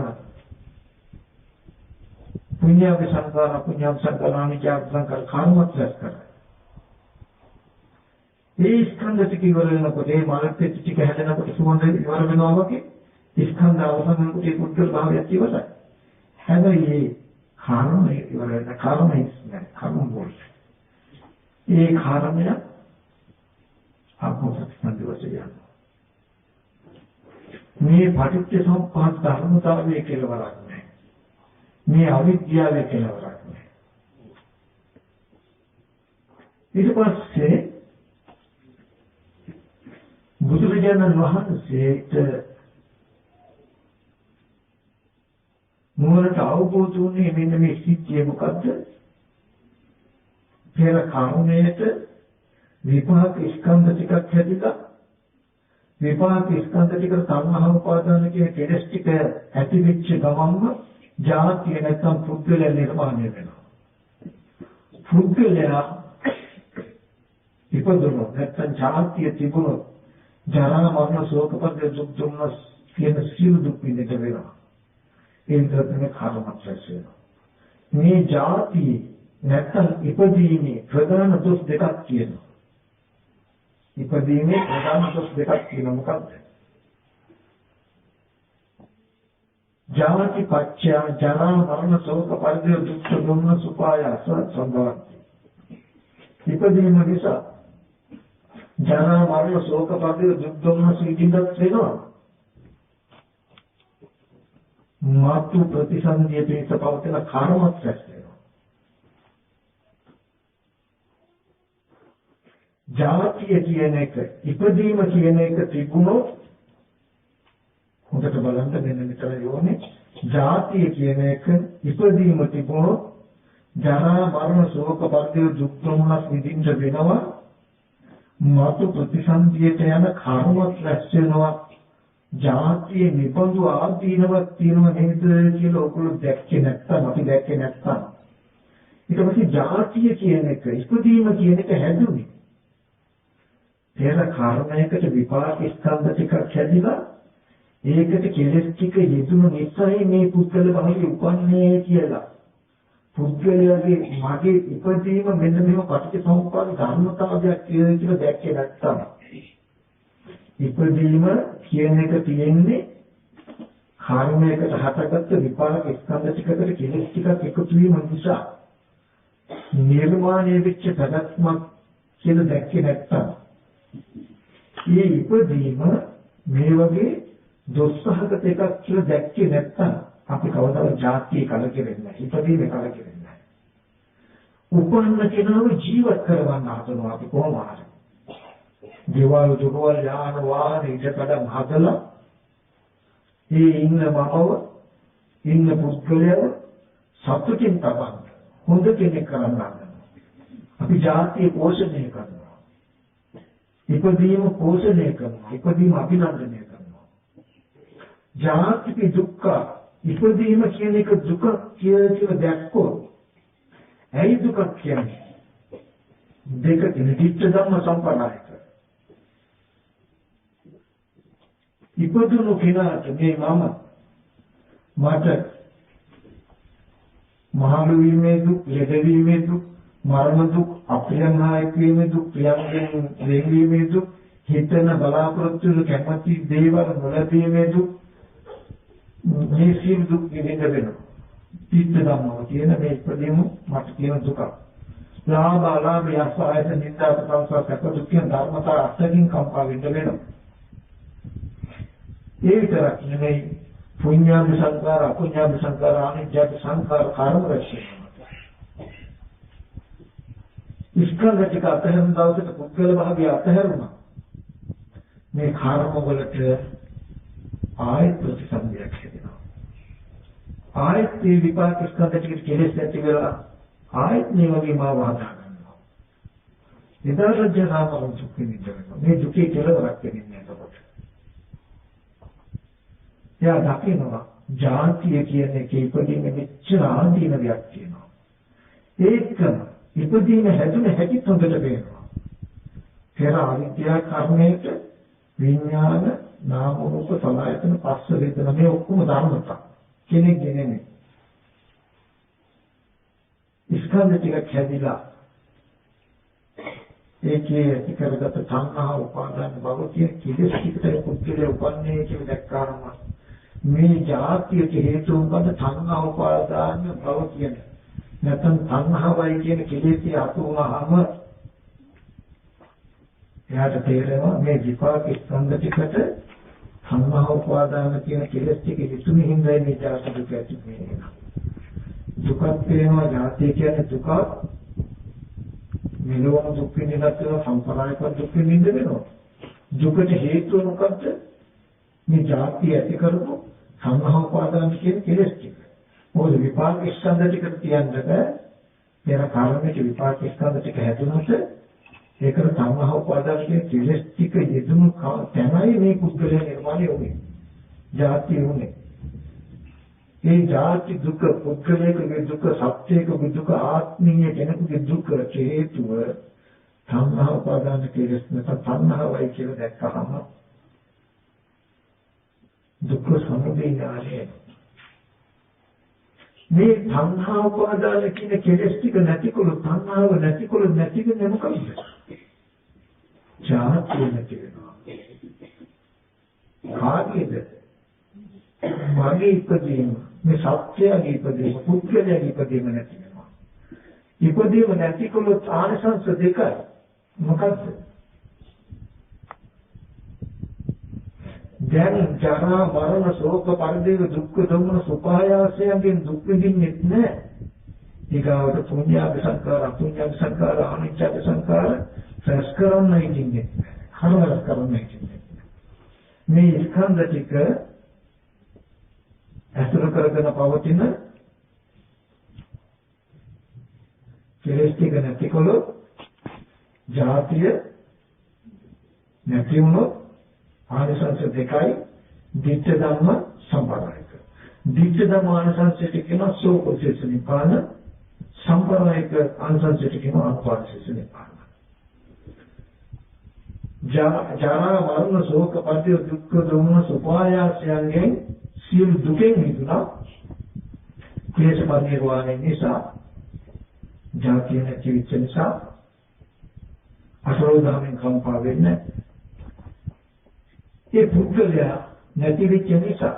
පුණ්‍යාව සංකාර, අපුණ්‍යාව සංකාර, අනිත්‍ය සංකාර කර්මත් රැස් කරයි. මේ ස්කන්ධ ටික ඉවර වෙනකොට මේ මනස ටික හැදෙනකොට සුවඳ ඉවර වෙනවා වගේ ස්කන්ධ අවසන් වෙනකොට ඒ පුද්ගල භාවයක් ඉවරයි. හැබැයි කර්මය ඉවර වෙන කර්මය ඉස්සෙල්ලා කර්ම වල ඒ කර්මය අපෝසත් වශයෙන් මේ පටිච්ච සමුප්පාද ධර්මතාවයේ කෙලවරක් නැහැ. මේ අවිද්‍යාවේ කෙලවරක් නැහැ. ඊට පස්සේ බුදුරජාණන් වහන්සේට නුවණට අවබෝධ වුණේ මෙන්න මේ සිද්ධිය මොකද්ද? පෙර කර්මයට විපාක ස්කන්ධ ටිකක් හැදිලා විපාක ස්කන්ධ ටික සංහව උපාදාන කියන කෙලස් ටික ඇති වෙච්ච ගමන්ම ජාතිය නැත්නම් පුද්ගලයා නිර්මාණය වෙනවා. පුද්ගලයා ඉපදුණොත් නැත්නම් ජාතිය තිබුණොත් ජරා මරණ ශෝක පරිදේ දුක් දුම්නස් කියන සියලු දුක් විඳිට වෙනවා. ඒ විතරක් කර්මත් රැස් වෙනවා. මේ ජාති නැත්නම් ඉපදීමේ ප්‍රධාන දොස් දෙකක් කියනවා. ඉපදීමේ ප්‍රධාන දොස් දෙකක් කියනවා මොකක්ද? ජාති පච්චය ජරා මරණ ශෝක පරිදේ දුක් දුම්නස් උපායාස සම්භවති. ඉපදීම නිසා ජරා මරණ ශෝක පරිදේ දුක් දුම්නස් විඳින්නත් වෙනවා. මාතු ප්‍රතිසන්දිය පිණිස පවතින කර්මත් රැස් වෙනවා. ජාතිය කියන එක ඉපදීම කියන එක තිබුණොත් හොඳට බලන්න මෙන්න මෙතන යෝනේ ජාතිය කියන එක ඉපදීම තිබුණොත් ජරා මරණ ශෝක පරිදේ දුක් දුම්නස් විඳින්න වෙනවා. මාතු ප්‍රතිසන්දියට යන කර්මත් රැස් වෙනවා. ජාතිය නිබඳු ආදීනවක් තියෙනවා නේද කියලා ඔයගොල්ලෝ දැක්කේ නැත්නම් අපි දැක්කේ නැත්නම් ඊට පස්සේ ජාතිය කියන එක ඉපදීම කියන එක හැදුනේ පෙර කර්මයකට විපාක ස්කන්ධ ටිකක් හැදිලා ඒකට කෙලස් ටික යෙදුණු නිසායි මේ පුද්ගල භාවය උපන්නේ කියලා පුද්ගලයාගේ මගේ ඉපදීම මෙන්න මෙහෙම පටිච්චසමුප්පාද ධර්මතාවයක් කියලා දැක්කේ නැත්නම් ඉපදීම කියන එක තියෙන්නේ කර්මයකට හටගත්ත විපාක ස්කන්ධ ටිකකට කෙලස් ටිකක් එකතු වීම නිසා නිර්මාණය වෙච්ච පැවැත්මක් කියලා දැක්කේ නැත්තම් මේ ඉපදීම මේ වගේ දොස්සහගත එකක් කියලා දැක්කේ නැත්තම් අපි කවදාවත් ජාතිය කලකිරෙන්නේ නැහැ. ඉපදීම කලකිරෙන්නේ නැහැ. උපන්න කෙනාව ජීවත් කරවන්න හදනවා අපි කොහොම හරි. දේවල් දුරවල් යාන වාහන ඉඩකඩම් හදලා මේ ඉන්න මමව ඉන්න පුද්ගලයව සතුටින් තබන්න හොඳ කෙනෙක් කරන්න අපි ජාතිය පෝෂණය කරනවා. ඉපදීම පෝෂණය කරනවා. ඉපදීම අභිනන්දනය කරනවා. ජාතිපි දුක්ඛ ඉපදීම කියන එක දුක කියලා දැක්කොත් ඇයි දුක කියන්නේ? දෙක නිත්‍ය ධම්ම සම්පන්නයි. ඉපදුණු කෙනාට මේ මට මහලු වීමේ දුක්, ලෙඩ වීමේ දුක්, මරණ දුක්, අප්‍රියංහායක වීමේ දුක්, ප්‍රියංගෙන් වෙන්වීමේ දුක්, හිතන බලාපොරොත්තු වූ කැමැති දේවල් නොලැබීමේ දුක්, මේ සියලු දුක් විඳින්න වෙනවා. පිට ධම්මව කියන මේ ඉපදීම මට කියන දුක. ලාභ අලාභ යසායත නින්දා ප්‍රසංසා සැප දුක් කියන ධර්මතා අත්දකින් කම්පා වෙන්න වෙනවා. ඒ විතරක් නෙමෙයි පුඤ්ඤාභ සංකාර අපුඤ්ඤාභ සංකාර අනිත්‍ය සංකාර කර්ම රැස්වෙනවා. ස්කන්ධ ටික අතහැරන දවසට පුද්ගල භාවය අතහැරුණා. මේ කර්ම වලට ආයත ප්‍රතිසන්දියක් හැදෙනවා. ආයත විපාක ස්කන්ධ ටික කෙලෙස් ඇති වෙලා ආයත මේ වගේ මාව හදා ගන්නවා. නිදාරජ නාමයෙන් දුක් විඳිනවා. මේ දුකේ කෙලවරක් වෙන්නේ නැහැ. එයා දකිනවා ජාතිය කියන එක ඉපදීමේ මෙච්චර ආදීන දෙයක් තියෙනවා. ඒකම ඉපදීම හැදුන හැටි හොඳට පේනවා. පෙර අවිද්‍යා කර්මයට විඥාන නාම රූප සලආයතන පස්ස වේදනා මේ ඔක්කොම ධර්මතා කෙනෙක් නෙමෙයි. ස්කන්ධ ටික හැදිලා ඒකේ ඇති කරගත සංහා උපාදාන භව කියන කිලස් ටිකට පුද්ගලයා උපන්නේ කියලා දැක්කාම මේ ජාතියට හේතු වුණාද සංහා උපාදාන භව කියන්නේ. නැත්නම් සංහාවයි කියන කෙලෙසිය අතු වුණාම එයාට තේරෙනවා මේ විපාක ස්කන්ධ ටිකට සංහා උපාදාන කියන කෙලෙස් ටික ඉතුරු හින්දායි මේ ජාති දුක ඇති වෙන්නේ. දුකක් වෙනවා ජාතිය කියන්නේ දුක මෙලොවම දුක් විඳින්නත් වෙනවා සම්ප්‍රදායික දුක් විඳින්න වෙනවා. දුකට හේතුව මොකද්ද? මේ ජාතිය ඇති කරපු සංහා උපාදාන කියන කෙලෙස් ටික. මොකද විපාක ස්කන්ධ ටික තියන්නද පෙර කර්මයක විපාක ස්කන්ධ ටික හැදුනොත් ඒකට සංහා උපාදාන කියන කෙලෙස් ටික යෙදුණු තැනයි මේ පුද්ගලයා නිර්මාණය වුනේ. ජාතිය වුනේ. මේ ජාති දුක පුද්ගලයේ දුක සත්‍යයේ දුක ආත්මීය කෙනෙකුගේ දුක හේතුව සංහා උපාදාන කෙලෙස් නැත්නම් සංහාවයි කියලා දැක්කහම දුක් සමුදය ඥානය. මේ සංහා උපාදාන කියන කෙලෙස් ටික නැතිකොළු සංහාව නැතිකොළු නැති වෙන්නේ මොකක්ද? ජාතිය නැති වෙනවා. කාගේද? මගේ ඉපදීම මේ සත්‍යයේ ඉපදීම පුද්ගලයාගේ ඉපදීම නැති වෙනවා. ඉපදීම නැතිකොළු ආනිසංස දෙකයි. මොකක්ද? දැන් ජරා මරණ ශෝක පරිදේව දුක්ඛ දොම්න සුඛායාසයෙන් දුක් විඳින්නෙත් නැහැ. ඊගාවට පුඤ්ඤාභ සංකාර අපුඤ්ඤාභ සංකාර අනිච්චාභ සංකාර සංස්කරණයි ඉන්නේ. හරවස් කරන්නේ ඉන්නේ. මේ ස්කන්ධ ටික අසුර කරගෙන පවතින කෙලෙස් ටික නැතිකොළොත් ජාතිය නැති වුණොත් ආනිසංස දෙකයි දිට්ඨ ධම්ම සම්ප්‍රදායික. දිට්ඨ ධම්ම ආනිසංසයට කියනවා සෝපෝසෙස නිපාන, සම්ප්‍රදායික ආනිසංසයට කියනවා අනුපාසෙස නිපාන. ජරා මරණ ශෝක පරිදේ දුක්ඛ දෝමන සුපායාසයන්ගෙන් සියලු දුකෙන් මිදුණා. ක්ලේශ පරිනිර්වාණය නිසා ජාතිය නැති වෙච්ච නිසා අසරෝධාමෙන් කම්පා වෙන්නේ. ඒ පුද්ගලයා නැති වෙච්ච නිසා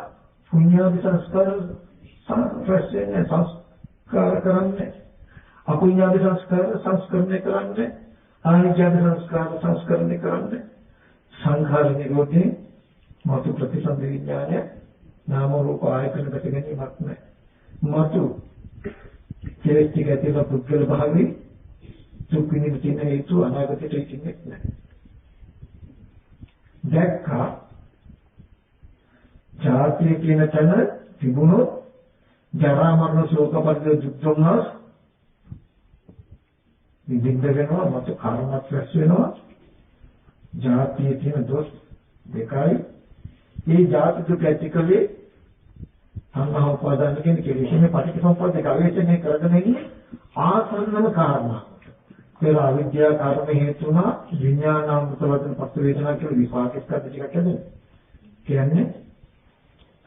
පුඤ්ඤාභි සංස්කාර සංස්කාර කරන්නේ, අපුඤ්ඤාභි සංස්කාර සංස්කරණය කරන්නේ, ආනිච්ඡාභි සංස්කාර සංස්කරණය කරන්නේ. සංඛාර නිරෝධේ මතු ප්‍රතිසන්දි විඥානය නාම රූප ආයතන දෙක ගැනීමක් නැහැ. මතු කෙලෙස් ටික ඇතිව පුද්ගල භාවයේ දුක් විඳින තියෙන හේතු අනාගතයට ඉන්නේ නැහැ. දැක්කා ජාතිය කියන තැන තිබුණොත් ජරා මරණ ශෝක පරිදේ දුක් දුන්නොත් විඳින්න වෙනවා, මතු කර්මයක් රැස් වෙනවා. ජාතියේ තියෙන දොස් දෙකයි. මේ ජාති දුක ඇතිකලේ සංහා උපාදාන කියන කෙලෙස්නේ පටිච්චසමුප්පාද දෙක අවේශනය කරගෙන ඉන්නේ ආසන්නම කාරණා. පෙර අවිද්‍යා කර්ම හේතුණා විඥානාම මුතවදන පස්ස වේදනා කියන විපාක ස්කන්ධ ටිකක් හැදෙනවා. කියන්නේ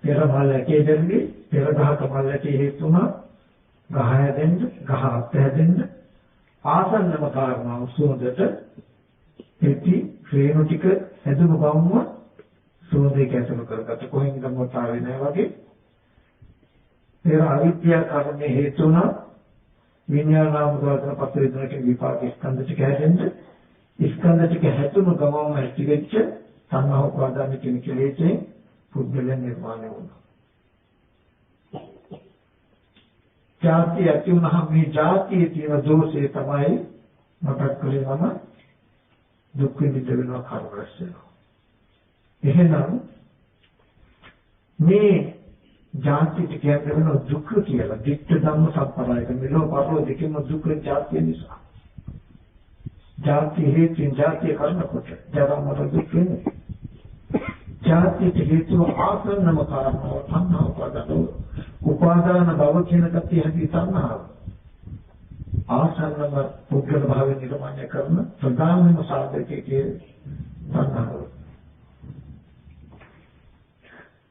පෙර මල්ලකේ දෙන්නේ පෙර ගහක මල්ලකේ හේතුණා ගහ හැදෙන්න, ගහ අත් හැදෙන්න ආසන්නම කාරණා උසුඳට ඇති ශ්‍රේණු ටික හැදුණු බවම සෝදේ කැසල කරගත්ත කොහෙන්ද මොතාවේ නැහැ වගේ. පෙර අවිද්‍යා කර්ම හේතුණා විඥානාම මුතවදන පස්ස වේදනා කියන විපාක ස්කන්ධ ටික හැදෙන්න, ස්කන්ධ ටික හැදුණු ගමම ඇති වෙච්ච සංහා උපාදාන කියන කෙලෙසේ පුද්ගලයන් නිර්මාණය වුණා. ජාතිය ඇති වුණාම මේ ජාතියේ තියෙන දෝෂය තමයි මතක් කරේ මම දුක් විඳින්න වෙනවා කර්මරස් වෙනවා. එහෙනම් මේ ජාතියට කියන දුක කියලා දිට්ඨ ධම්ම සම්ප්‍රදායක මෙලෝ පරලෝ දෙකම දුක ජාතිය නිසා. ජාතිය හේතුන් ජාතිය කරනකොට ජරා මරණ දුක් වෙනවා. ජාතියට හේතුව ආසන්නම කාරණාව සංහා උපාදාන උපාදාන භව කියන කතිය හැටි තණ්හාව. ආසන්නම පුද්ගල භාවය නිර්මාණය කරන ප්‍රධානම සාධකයේ තණ්හාව.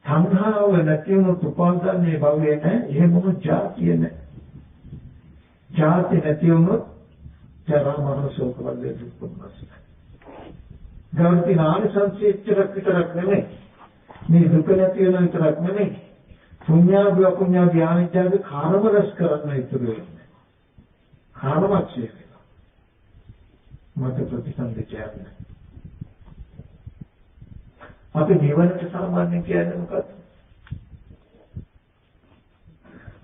තණ්හාව නැති වුණොත් උපාදානයේ භවය නැහැ. එහෙම වුණොත් ජාතිය නැහැ. ජාති නැති වුණොත් ජරා මරණ ශෝක වර්ගය දුක් දුම්නස්. ගාන්ති නාමසංසීච්චරක් විතරක් නෙමෙයි. මේ දුක නැති වෙන විතරක් නෙමෙයි. පුඤ්ඤාභි අපුඤ්ඤාභි ආනිත්‍යගේ කාර්ම රස කරන්න ඉතුරු වෙන්නේ. කාර්මක්ෂය වෙනවා. මත ප්‍රතිසන්දි කියන්නේ. අපි නිවනට සාමාන්‍යයෙන් කියන්නේ මොකක්ද?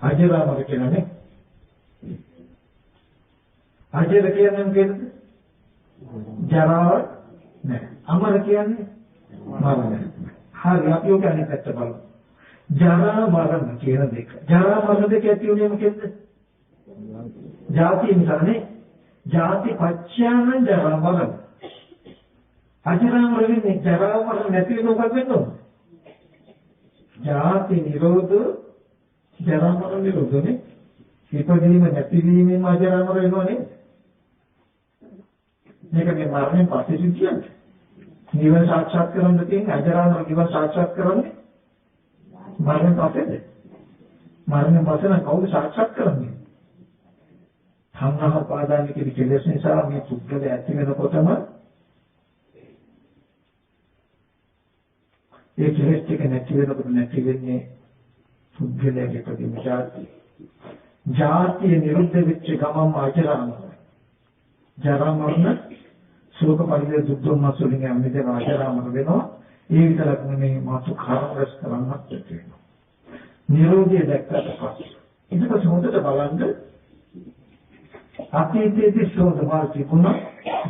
අජරාමර කියන්නේ. අජර කියන්නේ මොකද? ජරාව නෑ. අමර කියන්නේ මරණය. හරි අපි ඔක අනිත් පැත්ත බලමු. ජරා මරණ කියන දෙක. ජරා මරණ දෙක ඇති උනේ මොකෙන්ද? ජාති නිසානේ. ජාති පච්චාන ජරා මරණ. අජරාමර වෙන්නේ ජරා මරණ නැති වෙන මොකක්ද වෙන්නේ? ජාති නිරෝධ ජරා මරණ නිරෝධනේ. ඉපදීම නැතිවීමෙන් අජරාමර වෙනවනේ. මේක මේ මරණයෙන් පස්සේ කියන්නේ. නිවන සාක්ෂාත් කරගන්න තියෙන අජරාමර නිවන සාක්ෂාත් කරන්නේ මරණයෙන් පස්සේද? මරණයෙන් පස්සේ නම් කවුද සාක්ෂාත් කරන්නේ? තණ්හා පාදාන කියන කෙලෙස් නිසා මේ පුද්ගලය ඇති වෙනකොටම ඒ කෙලෙස් ටික නැති වෙනකොට නැති වෙන්නේ පුද්ගලයාගේ ප්‍රතිමාචාති. ජාතිය නිරුද්ධ වෙච්ච ගමන්ම අජරාමර. ජරා මරණ ශෝක පරිදේ දුක් දුම්නස් වලින් යන්නේ අජරාමර වෙනවා. ඒ විතරක් නෙමෙයි මාතු කාර්යස් කරන්නත් වෙනවා. නිරෝධය දැක්කට පස්සේ ඊට පස්සේ හොඳට බලන්න අතීතයේදී සෝදමාල් තිබුණා,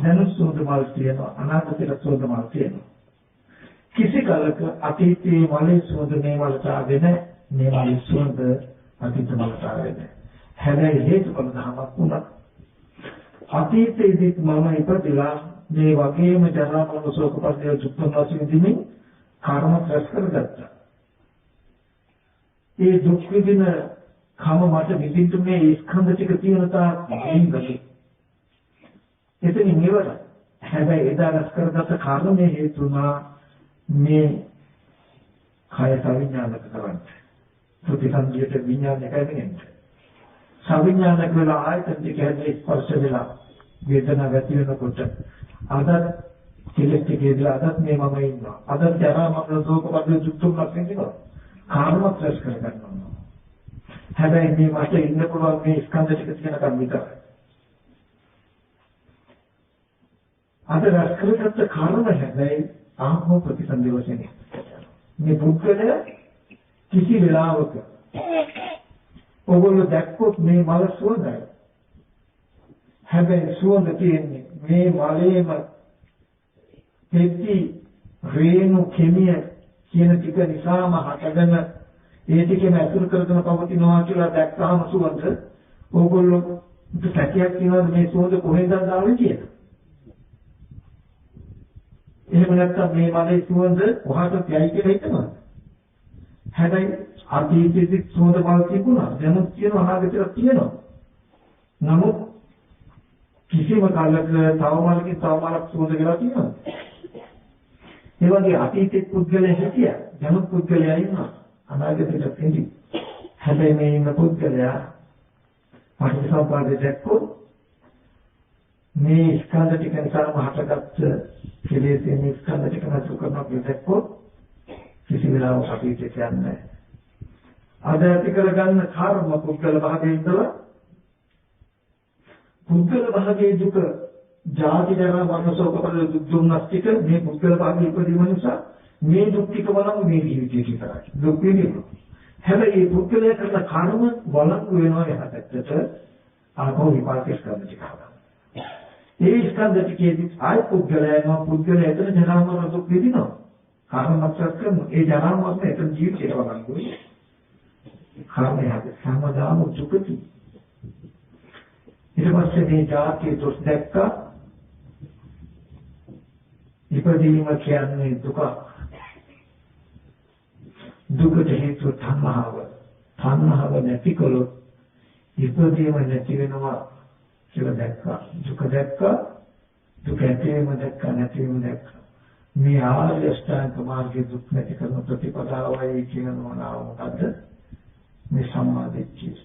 දැන් සෝදමාල් තියෙනවා, අනාගතයේ සෝදමාල් තියෙනවා. කිසි කලක අතීතයේ මලේ සෝද මේ වලට ආවේ නැහැ, මේ මලේ සෝද අතීත වලට ආවේ නැහැ. හැබැයි හේතුඵල ධමයක් වුණා. අතීතයේදී මම ඉපදලා මේ වගේම ජරා මරණ ශෝක පරිදේ දුක් දුම්නස් විඳින්න කර්ම රැස් කරගත්තා. ඒ දුක් විඳින කම මට විඳින්න මේ ස්කන්ධ ටික තියෙන තාක් ඉඳි. එතනින් ඉවරයි. හැබැයි එදා රැස් කරගත්ත කර්මයේ හේතුණා මේ කය සවිඥානික කරන්නේ. ප්‍රතිසන්දියට විඥානයක වෙන්නේ. සවිඥානික වෙලා ආයතන දෙක හැදේ ස්පර්ශ වෙලා වේදනාව ඇති වෙනකොට අද කෙලෙස් ටිකේදලා අදත් මේ මම ඉන්නවා. අද ජරා මරණ ශෝක පරිදේ දුක් දුම්නස් විඳිනවා. කාර්මයක් රැස් කරගන්නවා. හැබැයි මේ මට ඉන්න පුළුවන් මේ ස්කන්ධ ටික තියෙනකම් විතරයි. අද රැස් කරගත්ත කර්ම හැබැයි ආත්ම ප්‍රතිසන්දි වශයෙන් මේ පුද්ගලයා කිසි වෙලාවක ඔගොල්ලෝ දැක්කොත් මේ මල සුවඳයි. හැබැයි සුවඳ තියෙන්නේ මේ මලේම පෙති රේණු කෙමිය කියන ටික නිසාම හටගෙන ඒ ටිකම අතුරු කරගෙන පවතිනවා කියලා දැක්කාම සුවඳ ඕගොල්ලෝ සැකයක් කියනවාද මේ සුවඳ කොහෙන්ද ආවේ කියලා. එහෙම නැත්නම් මේ මලේ සුවඳ කොහාටද යයි කියලා හිතනවා. හැබැයි අතීතයේ සුවඳ මල් තිබුණා. දැනුත් තියෙනවා, අනාගතේත් තියෙනවා. නමුත් කිසිම කාලයක තව මලකින් තව මලක් සුවඳ වෙලා තියෙනවා. ඒ වගේ අතීතයේ පුද්ගලයා හිටියා. දැනුත් පුද්ගලයා ඉන්නවා. අනාගතේට ඉඳි. හැබැයි මේ ඉන්න පුද්ගලයා පටිච්චසමුප්පාදේ දැක්කොත් මේ ස්කන්ධ ටික නිසාම හටගත්ත කෙලෙස්ෙන් ස්කන්ධ ටික නතු කරනවා කියලා දැක්කොත් කිසි වෙලාවක අතීතයට යන්නේ නැහැ. අද ඇති කරගන්න කර්ම පුද්ගල භාගයේ ඉඳලා පුද්ගල භාගයේ දුක ජාති ජරා මරණ ශෝක පරිදේ දුක් දුම්නස් ටික මේ පුද්ගල භාගයේ ඉපදීම නිසා මේ දුක් ටික වළංගු මේ ජීවිතේ විතරයි. දුක් විඳිනවා. හැබැයි මේ පුද්ගලයා කරන කර්ම වළංගු වෙනවා යහපැත්තට ආපහු විපාකයක් ගන්න ටික. ඒ ස්කන්ධ ටිකේදී ආය පුද්ගලයා එතන ජරා මරණ දුක් විඳිනවා. කර්මවත් කරනවා. ඒ ජරා මරණ එතන ජීවිතේට වළංගුයි. කර්මය සම්මදාම දුකති. ඊට පස්සේ මේ ජාතිය දොස් දැක්කා. ඉපදීම කියන්නේ දුක. දුකට හේතුව තණ්හාව. තණ්හාව නැති කළොත් ඉපදීම නැති වෙනවා කියලා දැක්කා. දුක දැක්කා. දුක ඇතිවීම දැක්කා නැතිවීම දැක්කා. මේ ආර්ය අෂ්ටාංග මාර්ගයේ දුක් නැති කරන ප්‍රතිපදාවයි කියනවා මොකද්ද? මේ සම්මා දිට්ඨිය.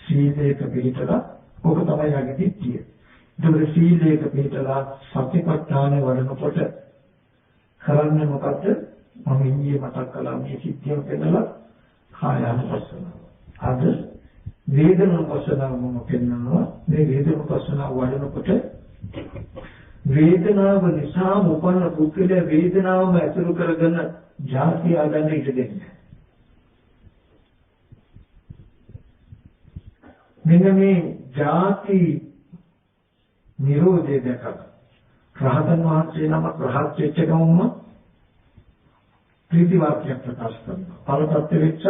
සීලයක පිළිතලා ඔක තමයි යගේ දිට්ඨිය. ඒක සීලයක පිළිතලා සතිපට්ඨාන වඩනකොට කරන්නේ මොකද්ද? මම ඊයේ මතක් කළා මේ සිද්ධිය පෙන්නලා කායානුපස්සනාව. අද වේදනානුපස්සනාව මම පෙන්නනවා. මේ වේදනානුපස්සනාව වඩනකොට වේදනාව නිසා උපන්න පුද්ගලයා වේදනාවම ඇසුරු කරගෙන ජාති ආගන්න ඉඩ දෙන්නේ. මෙන්න මේ ජාති නිරෝධය දැකලා රහතන් වහන්සේ නමක් රහත් වෙච්ච ගමන්ම ප්‍රීති වාක්‍ය ප්‍රකාශ කරනවා. පරතත්ත්ව වෙච්ච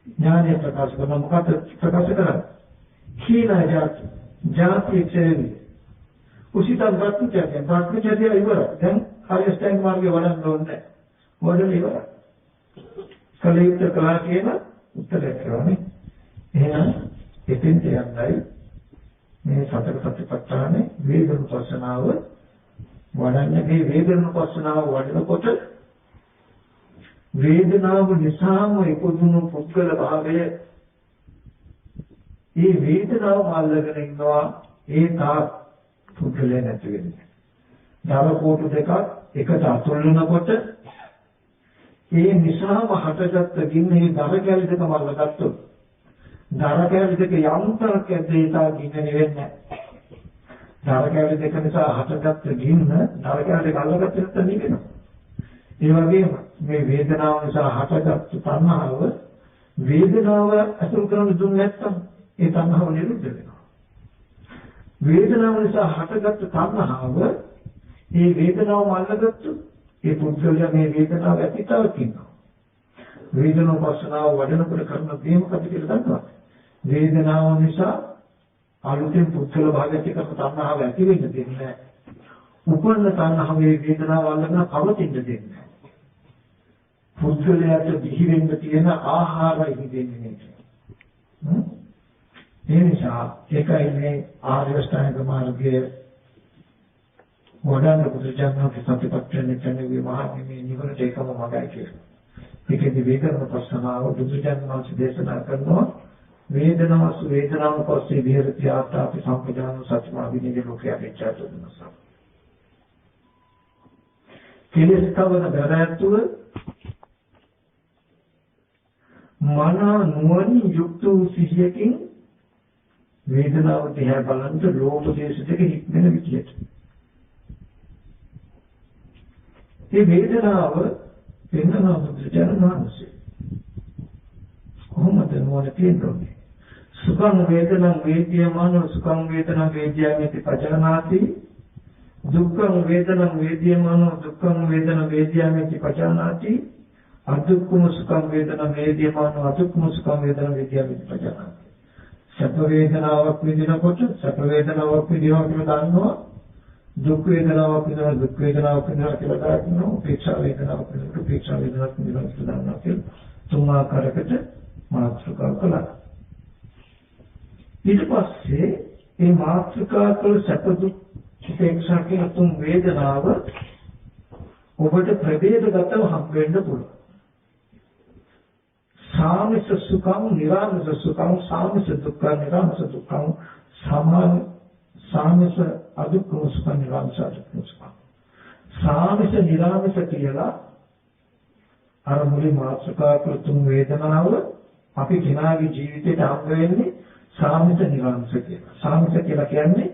ඥානය ප්‍රකාශ කරනවා. මොකක්ද ප්‍රකාශ කරන්නේ? කීනා ජාති ක්ෂේත්‍රය උසිතන් භක්තිචර්ය ඉවරයි. දැන් හරියස්තෙන් මාර්ගේ වඩන්න ඕනේ. වඩන ඉවරයි. කලියුත් කළා කියන උත්තරය කරන්නේ. එහෙනම් එතෙන් යන්නයි මේ සතර සතිපට්ඨානේ වේදනුපස්සනාව වඩන්නේ. මේ වේදනුපස්සනාව වඩනකොට වේදනාව නිසාම ඉපදුණු පුද්ගල භාවය මේ වේදනාව අල්ලගෙන ඉන්නවා. ඒ තාක් පුද්ගලයා නැති වෙන්නේ. දර කෝටු දෙකක් එකට අතුල් වෙනකොට ඒ නිසාම හටගත්ත ගින්නේ දර කැලි දෙකම අල්ලගත්තොත් දර කැලි දෙක යම්තරක් ඇදේතා ගින්න නෙවෙන්නේ. දර කැලි දෙක නිසා හටගත්ත ගින්න දර කැලි දෙක අල්ලගත්තොත් නැත්නම් නිවෙනවා. ඒ වගේම මේ වේදනාව නිසා හටගත්තු තණ්හාව වේදනාව අසුරු කරන දුන්නේ නැත්නම් ඒ තණ්හාව නිරුද්ධ වෙනවා. වේදනාව නිසා හටගත්තු තණ්හාව ඒ වේදනාවම අල්ලගත්තු ඒ පුද්ගලයා මේ වේදනාව ඇතිතාවක් ඉන්නවා. වේදනාවපස්සනාව වඩනකොට කරන දේ මොකද කියලා දන්නවද? වේදනාව නිසා අලුතෙන් පුද්ගල භාගයට කරන තණ්හාව ඇති වෙන්න දෙන්නේ නැහැ. උපන්න තණ්හාවේ වේදනාව අල්ලගෙන පවතින්න දෙන්නේ නැහැ. පුද්ගලයාට දිවි වෙන්න තියෙන ආහාරයි දෙන්නේ නැහැ. ඒ නිසා ඒකයි මේ ආර්ය අෂ්ටාංග මාර්ගයේ වඩන පුදුජනක සතිපට්ඨාන කියන්නේ විමහාමේ නිවනට එකම මාර්ගය කියලා. ඒකෙදි වේදනානුපස්සනාව බුදුජානක දේශනා කරනවා. වේදනාසු වේදනාව පස්සේ විහෙරති ආතාපි සම්පජාන සත්‍යමා විදිහේ ලෝකයේ පිටාට දුන්නා. කෙලස්කවන බරයතුව මන නුවණින් යුක්ත වූ සිහියකින් වේදනාව දිහා බලන්න ලෝභ දේශ දෙක හික්මෙන විදියට. මේ වේදනාව වෙනම බුදුජානනාංශය. කොහොමද නුවණ තියෙන්නේ? සුඛං වේදනං වේද්‍යමාන සුඛං වේදනං වේද්‍යාමිති පජානාති දුක්ඛං වේදනං වේද්‍යමාන දුක්ඛං වේදනං වේද්‍යාමිති පජානාති අදුක්ඛම සුඛං වේදනං වේද්‍යමාන අදුක්ඛම සුඛං වේදනං වේද්‍යාමිති පජානාති. සැප වේදනාවක් විඳිනකොට සැප වේදනාවක් විඳිනවා කියලා දන්නවා. දුක් වේදනාවක් විඳිනවා දුක් වේදනාවක් විඳිනවා කියලා දන්නවා. උපේක්ෂා වේදනාවක් විඳිනවා උපේක්ෂා වේදනාවක් විඳිනවා කියලා දන්නවා කියලා තුන් ආකාරයකට මාත්‍රිකා කළා. ඊට පස්සේ මේ මාත්‍රිකා කළ සැප දුක් උපේක්ෂා කියන තුන් වේදනාව ඔබට ප්‍රභේදගතව හම් වෙන්න පුළුවන්. සාමිස සුඛං නිරාමිස සුඛං සාමිස දුක්ඛං නිරාමිස දුක්ඛං සාමිස අදුක්ඛම සුඛං නිරාමිස අදුක්ඛම සුඛං සාමිස නිරාමිස කියලා අර මුලින් මාත්‍රිකා කළ තුන් වේදනාව අපි කෙනාගේ ජීවිතයට හම් වෙන්නේ සාමිත නිරාමිස කියලා. සාමිත කියලා කියන්නේ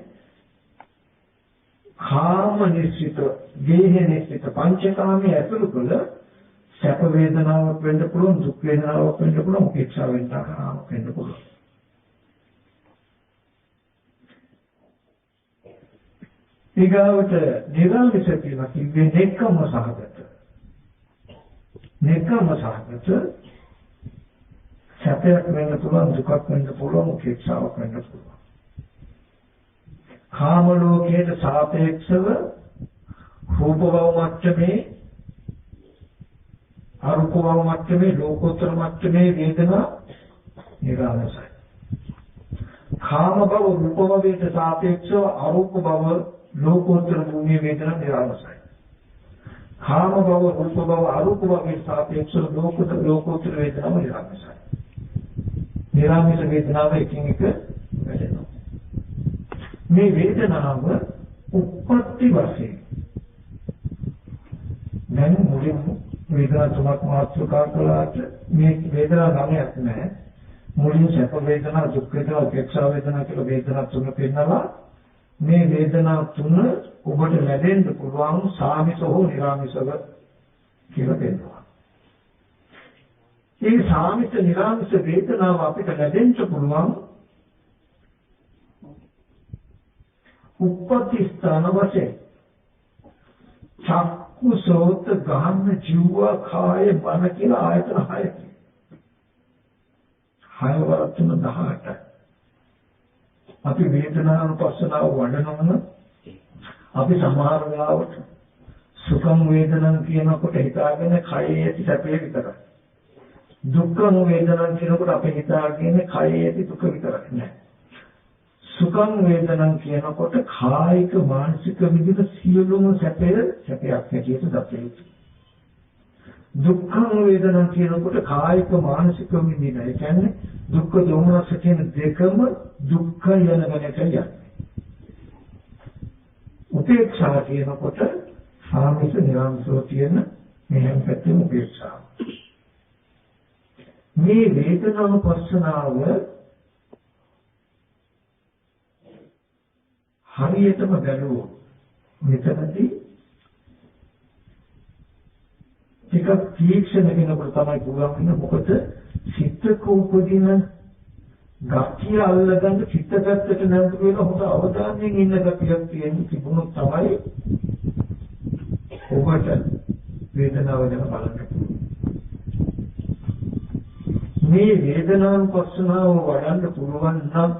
කාම නිශ්චිත, දේහ නිශ්චිත පංචකාමයේ ඇතුළු කළ සැප වේදනාවක් වෙන්න පුළුවන්, දුක් වේදනාවක් වෙන්න පුළුවන්, උපේක්ෂා වේදනාවක් වෙන්න පුළුවන්. ඊගාවට නිරාමිස කියලා කිව්වේ නෙක්ඛම්ම සහගත. නෙක්ඛම්ම සහගත සැපයක් වෙන්න පුළුවන්, දුකක් වෙන්න පුළුවන්, උපේක්ෂාවක් වෙන්න පුළුවන්. කාම ලෝකයට සාපේක්ෂව රූප භව මට්ටමේ අරූප භව මට්ටමේ ලෝකෝත්තර මට්ටමේ වේදනා නිරාමසයි. කාම භව රූප භවයට සාපේක්ෂව අරූප භව ලෝකෝත්තර භූමියේ වේදනා නිරාමසයි. කාම භව රූප භව අරූප භවයට සාපේක්ෂව ලෝකෝත්තර වේදනාව නිරාමසයි. නිරාමස වේදනාව එකින් එක වැඩෙනවා. මේ වේදනාව උප්පත්ති වශයෙන් දැන් මුලින් වේදනා තුනක් මාතෘකා කළාට මේ වේදනා ගමයක් නැහැ. මුලින් සැප වේදනා, දුක් වේදනා, උපේක්ෂා වේදනා කියලා වේදනා තුන පෙන්නලා මේ වේදනා තුන ඔබට ලැබෙන්න පුළුවන් සාමිස හෝ නිරාමිසව කියලා පෙන්නනවා. මේ සාමිස නිරාමිස වේදනාව අපිට ලැබෙන්න පුළුවන් උප්පත්ති ස්ථාන වශයෙන් චක්කු සෝත ගාන ජීව කාය මන කියලා ආයතන 6යි. 6 වරක් තුන 18යි. අපි වේදනානුපස්සනාව වඩනවන අපි සමහර වෙලාවට සුඛම් වේදනං කියනකොට හිතාගෙන කයේ ඇති සැපේ විතරයි. දුක්ඛම් වේදනං කියනකොට අපි හිතාගෙන කයේ ඇති දුක විතරයි නෑ. සුඛම් වේදනං කියනකොට කායික මානසික විදිහට සියලුම සැපයක් හැටියට දකින්න. දුක්ඛම් වේදනං කියනකොට කායික මානසික විදිහට ඒ කියන්නේ දුක්ඛ දෝමනස කියන දෙකම දුක්ඛ යන ගණයට යන්නේ. උපේක්ෂා කියනකොට සාමිස නිරාමිසව තියෙන මෙහෙම පැත්තේ උපේක්ෂා. මේ වේදනානුපස්සනාව හරියටම බැලුවොත් මෙතනදී ටිකක් තීක්ෂණ වෙනකොට තමයි පුළුවන් වෙන්නේ. මොකද සිතක උපදින ගතිය අල්ලගන්න සිත පැත්තට නැඹුරු වෙලා හොඳ අවධානයෙන් ඉන්න ගතියක් තියෙන තිබුණොත් තමයි ඔබට වේදනාව ගැන බලන්න පුළුවන්. මේ වේදනානුපස්සනාව වඩන්න පුළුවන් නම්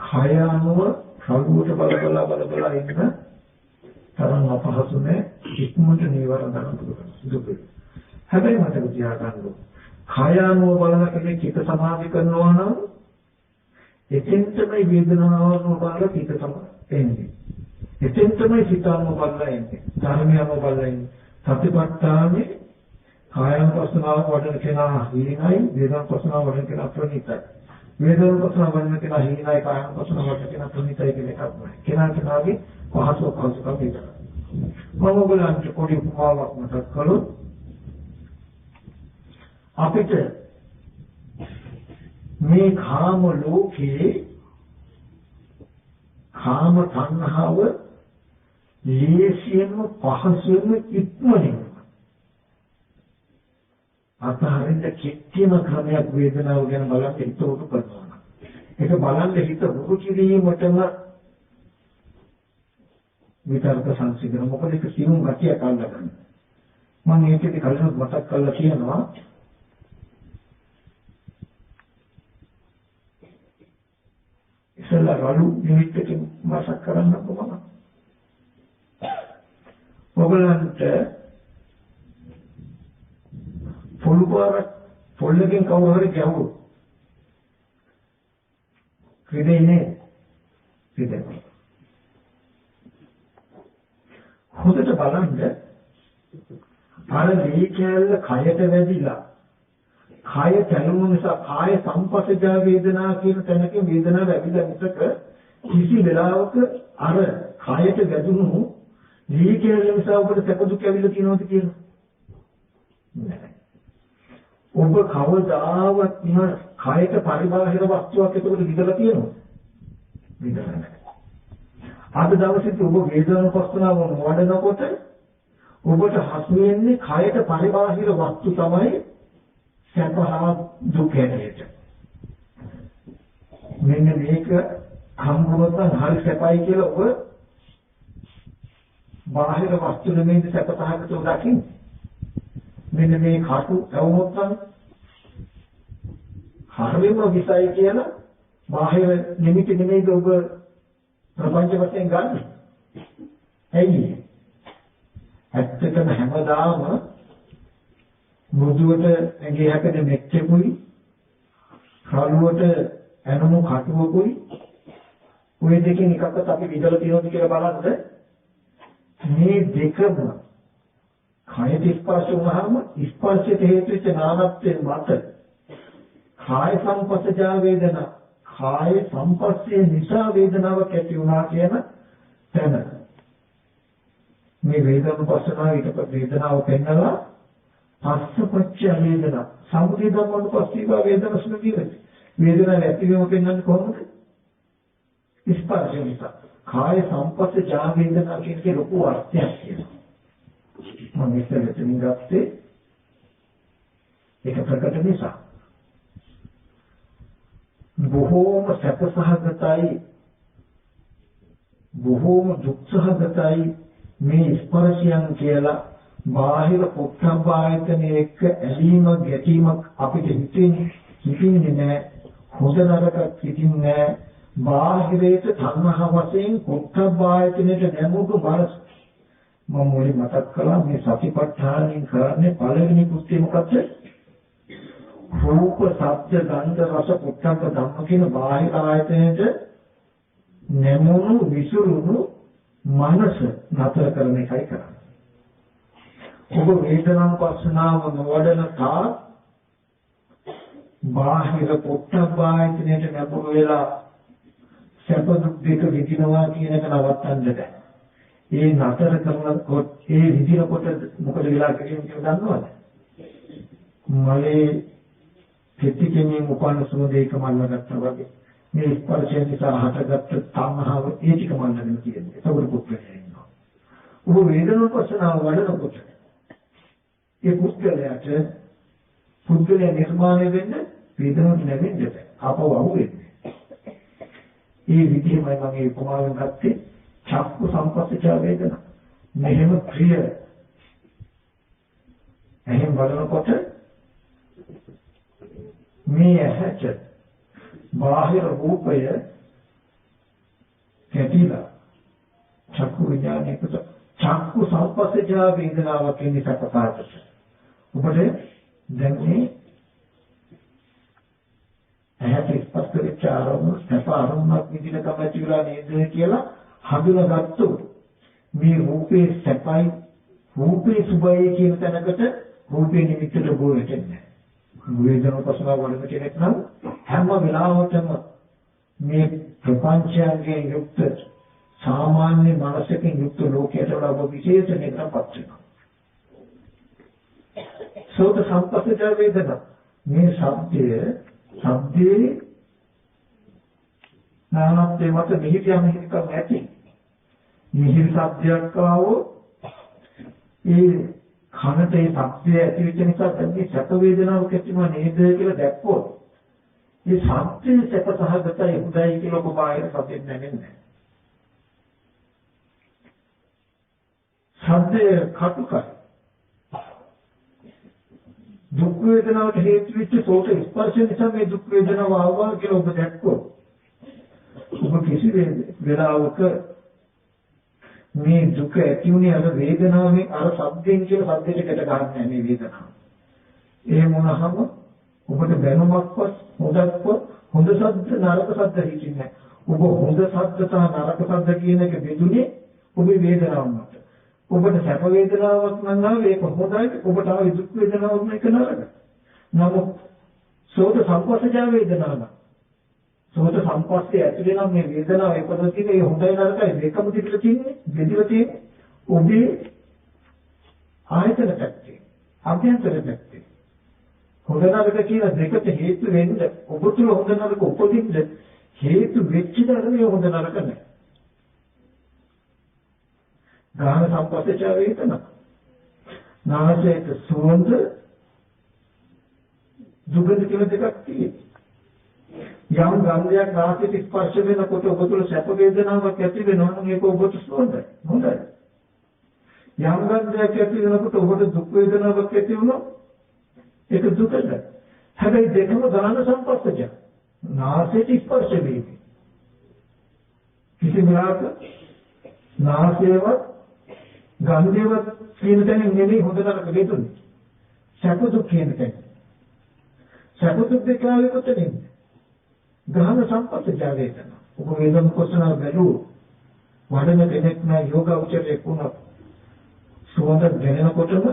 කය අනුව කලුවට බල ඉන්න තරම් අපහසු නැහැ. ඉක්මනට නීවරණ ගන්න පුළුවන්. දුක. හැබැයි මතක තියාගන්න ඕන. කය අනුව බලන කෙනෙක් හිත සමාධි කරනවා නම් එතෙන්ටමයි වේදනාව බලලා හිත සමාධි එන්නේ. එතෙන්ටමයි සිත අනුව බලලා එන්නේ. ධර්මය අනුව බලලා එන්නේ. සතිපට්ඨානේ කායනුපස්සනාව වඩන කෙනා හීනයි, වේදනානුපස්සනාව වඩන කෙනා ප්‍රණීතයි. වේදනානුපස්සනාව වඩන කෙනා හීනයි, කායනුපස්සනාව වඩන කෙනා ප්‍රණීතයි කියන එකක් නෑ. කෙනාගේ පහසුකම් විතරයි. මම ඔයගලන්ට පොඩි උපමාවක් මතක් කළොත් අපිට මේ කාම ලෝකේ කාම තණ්හාව ලේසියෙන්ම පහසුවෙන්ම ඉක්මනින් අතහරින්න කිත්තිම ක්‍රමයක් වේදනාව ගැන බලන්න හිත උඩු කරනවා. ඒක බලන්න හිත උඩු කිරීමටම විතරක සංසිඳන මොකද ඒක සියුම් ගතියක් අල්ලගන්න. මම ඒකේ කලින් මතක් කරලා කියනවා ඉස්සෙල්ලා රළු නිමිත්තකින් මාසක් කරන්න කොහොමද? ඔයගලන්ට පොල්ලකින් කවුරු හරි ගැහුවොත් ක්‍රීඩේනේ ක්‍රීඩේ. හොඳට බලන්න අර දී කැල්ල කයට වැදිලා කාය තැනුම නිසා කාය සංපස්සජා වේදනා කියන තැනක වේදනාව ඇවිල්ලා මිසක කිසි වෙලාවක අර කායට වැදුණු දී කැල්ල නිසා ඔබට සැප දුක් ඇවිල්ලා තියෙනවද කියලා නෑ. ඔබ කවදාවත් නෑ කායට පරිබාහිර වස්තුවක් එතකොට විදලා තියෙනවද? විදලා නෑ. අද දවසේ ඔබ වේදනානුපස්සනාව වඩනකොට ඔබට හසු වෙන්නේ කායට පරිබාහිර වස්තු තමයි සැප හා දුක හැටියට. මෙන්න මේක හම්බුනොත් හරි සැපයි කියලා ඔබ බාහිර වස්තු නෙමෙයි සැප සහගතව දකින්නේ. මෙන්න මේ කටු ඇවුනොත් හරියම විසයි කියලා බාහිර නිමිති නෙමෙයි ඔබ ප්‍රපංච වශයෙන් ගන්න. ඇයි? ඇත්තටම හැමදාම මුදුවට ඇඟේ හැකෙන මෙච්චකුයි කරුවට ඇනුණු කටුවකුයි ওই දෙකෙන් එකක්වත් අපි විදලා තියෙනවද කියලා බලන්න මේ දෙකම කාය ස්පර්ශ වුණාම ස්පර්ශයට හේතු වෙච්ච නානත්වයෙන් මත කාය සංපස්සජා වේදනා කාය සංපස්සේ නිසා වේදනාවක් ඇති වුණා කියන තැන මේ වේදනානුපස්සනාව ඊට පස්සේ වේදනාව පෙන්නලා පස්සපච්ච වේදනා සමුදය ධම්මනුපස්සීව වේදනස්න කියන්නේ වේදනාව ඇතිවීම පෙන්වන්නේ කොහොමද ස්පර්ශ නිසා කාය සංපස්සජා වේදනා කියන එකේ ලොකු අර්ථයක් තියෙනවා මම ඉස්සෙල්ලා ගත්තේ ඒක ප්‍රකට නිසා බොහෝම සැපසහගතයි බොහෝම දුක්සහගතයි මේ ස්පර්ශයන් කියලා බාහිර පොට්ටබ්බ ආයතනයේ එක්ක ඇලීමක් ගැටීමක් අපිට හිතෙන්නේ නැහැ හොඳ නරක හිතින්නේ නැහැ බාහිරයට තණ්හා වශයෙන් පොට්ටබ්බ ආයතනයට නැමුණු බරස් මම මුලින් මතක් කළා මේ සතිපට්ඨානයෙන් කරන්නේ පළවෙනි කෘත්‍යය මොකක්ද රූප ශබ්ද ගන්ධ රස පොට්ටබ්බ ධම්ම කියන බාහිර ආයතනයට නැමුණු විසුරුණු මනස නතර කරන එකයි කරන්නේ. ඔබ වේදනානුපස්සනාව නොවඩන තා බාහිර පොට්ටබ්බ ආයතනයට නැඹුරු වෙලා සැප දුක් දෙක විඳිනවා කියන එක නවත්තන්න බෑ. ඒ නතර කරනකොට ඒ විඳිනකොට මොකද වෙලා කියන්නේ කියලා දන්නවද? මලේ කෙටිකෙනින් උපන්න සුවදේක මල්ලගත්තා වගේ මේ ස්පර්ශය නිසා හටගත්ත තණ්හාව ඒ ටික මල්ලගෙන කියන්නේ. ඒකවල පුත්‍රයෙක් ඉන්නවා. ඔබ වේදනානුපස්සනාව වඩනකොට ඒ පුද්ගලයා නිර්මාණය වෙන්න වේදනාවක් නැවෙන්නේ ආපහු අහුවෙන්නේ. ඒ විදිහමයි මම මේ උපමාවෙන් ගත්තේ චක්කු සංපස්සච වේදනා. මෙහෙම ප්‍රිය එහෙන් බලනකොට මේ ඇහැට බාහිර රූපය කැටිලා චක්කු විඥානයකට චක්කු සංපස්සජ වේදනාවක් කියන්නේ සකපාතට. ඔබට දැන් මේ ඇහැට ස්පර්ශ වෙච්ච ආරම්භ සැප ආරම්භයක් විදිහට තමයි කියලා නේද කියලා හඳුනාගත්තොත් මේ රූපේ සැපයි රූපේ සුභයි කියන තැනකට රූපේ නිමිත්තට බෝ වෙන්නේ. වේදනානුපස්සනාව වඩන කෙනෙක් නම් හැම වෙලාවකම මේ ප්‍රපංචයෙන් යුක්ත සාමාන්‍ය මානසිකයෙන් යුක්ත ලෝකයට වඩා ඔබ විශේෂණයකටපත් වෙනවා. සෝත සංපස්සජ වේදනා මේ ශබ්දයේ නානත්වයේ මත මිහිරියම හිතකම් ඇති. මිහිරි ශබ්දයක් ආවොත් ඒ කනට ඒ ශබ්දය ඇති වෙච්ච නිසා මේ සැප වේදනාවක් ඇතිවෙනවා නේද කියලා දැක්කොත් මේ ශබ්දයේ සැප සහගතයි උදයි කියලා ඔබ බාහිර සත්‍යෙත් නැගෙන්නේ. ශබ්දයේ කටුකයි දුක් වේදනාවට හේතු වෙච්ච සෝත ස්පර්ශ නිසා මේ දුක් වේදනාව ආවා කියලා ඔබ දැක්කොත් ඔබ කිසි වෙලාවක මේ දුක ඇති උනේ අර වේදනාවෙන් අර ශබ්දයෙන් කියලා ශබ්දයට ගැට ගන්නෑ මේ වේදනාව. ඒ මොනහම ඔබට දැනුමක්වත් හොදක්වත් හොඳ ශබ්ද නරක ශබ්ද හිතින්නේ නැහැ. ඔබ හොඳ ශබ්ද සහ නරක ශබ්ද කියන එක බෙදුනේ ඔබේ වේදනාව මත. ඔබට සැප වේදනාවක් නම් ආවේ ඒක හොඳයි. ඔබට ආවේ දුක් වේදනාවක් නම් ඒක නරකයි. නමුත් සෝත සංපස්සජ වේදනාව සෝත සංපස්සේ ඇතුලේ නම් මේ වේදනාව එකපොතක ඒ හොඳයි නරකයි දෙකම තිබිලා තියෙන්නේ බෙදලා තියෙන්නේ ඔබේ ආයතන පැත්තේ අභ්‍යන්තර පැත්තේ හොඳ නරක කියන දෙකට හේතු වෙන්න ඔබ තුල හොඳ නරක උපදින්න හේතු වෙච්ච ධර්මයේ හොඳ නරක නැහැ. ගාන සංපස්සච වේදනා නාසයට සුවඳ දුගඳ කියලා දෙකක් තියෙනවා. යම් ගන්ධයක් නාසයට ස්පර්ශ වෙනකොට ඔබ තුළ සැප වේදනාවක් ඇති වෙනවා නම් ඒක ඔබට සුවඳයි. හොඳයි. යම් ගන්ධයක් ඇති වෙනකොට ඔබට දුක් වේදනාවක් ඇති වුණොත් ඒක දුකයි. හැබැයි දෙකම ගාන සංපස්සජ. නාසයට ස්පර්ශ වෙන්නේ. කිසිම වෙලාවක නාසයවත් ගන්ධයවත් කියන තැනින් නෙමෙයි හොඳ නරක දෙතුනේ. සැප දුක් කියන තැන. සැප දුක් දෙකේ කොතනින්ද? ගහන සම්පස්සජා වේදනා. ඔබ වේදන කොටසන බැලුවොත් වඩන කෙනෙක් නම් යෝග උචරයක් වුණා. සුවඳ දැනෙනකොටම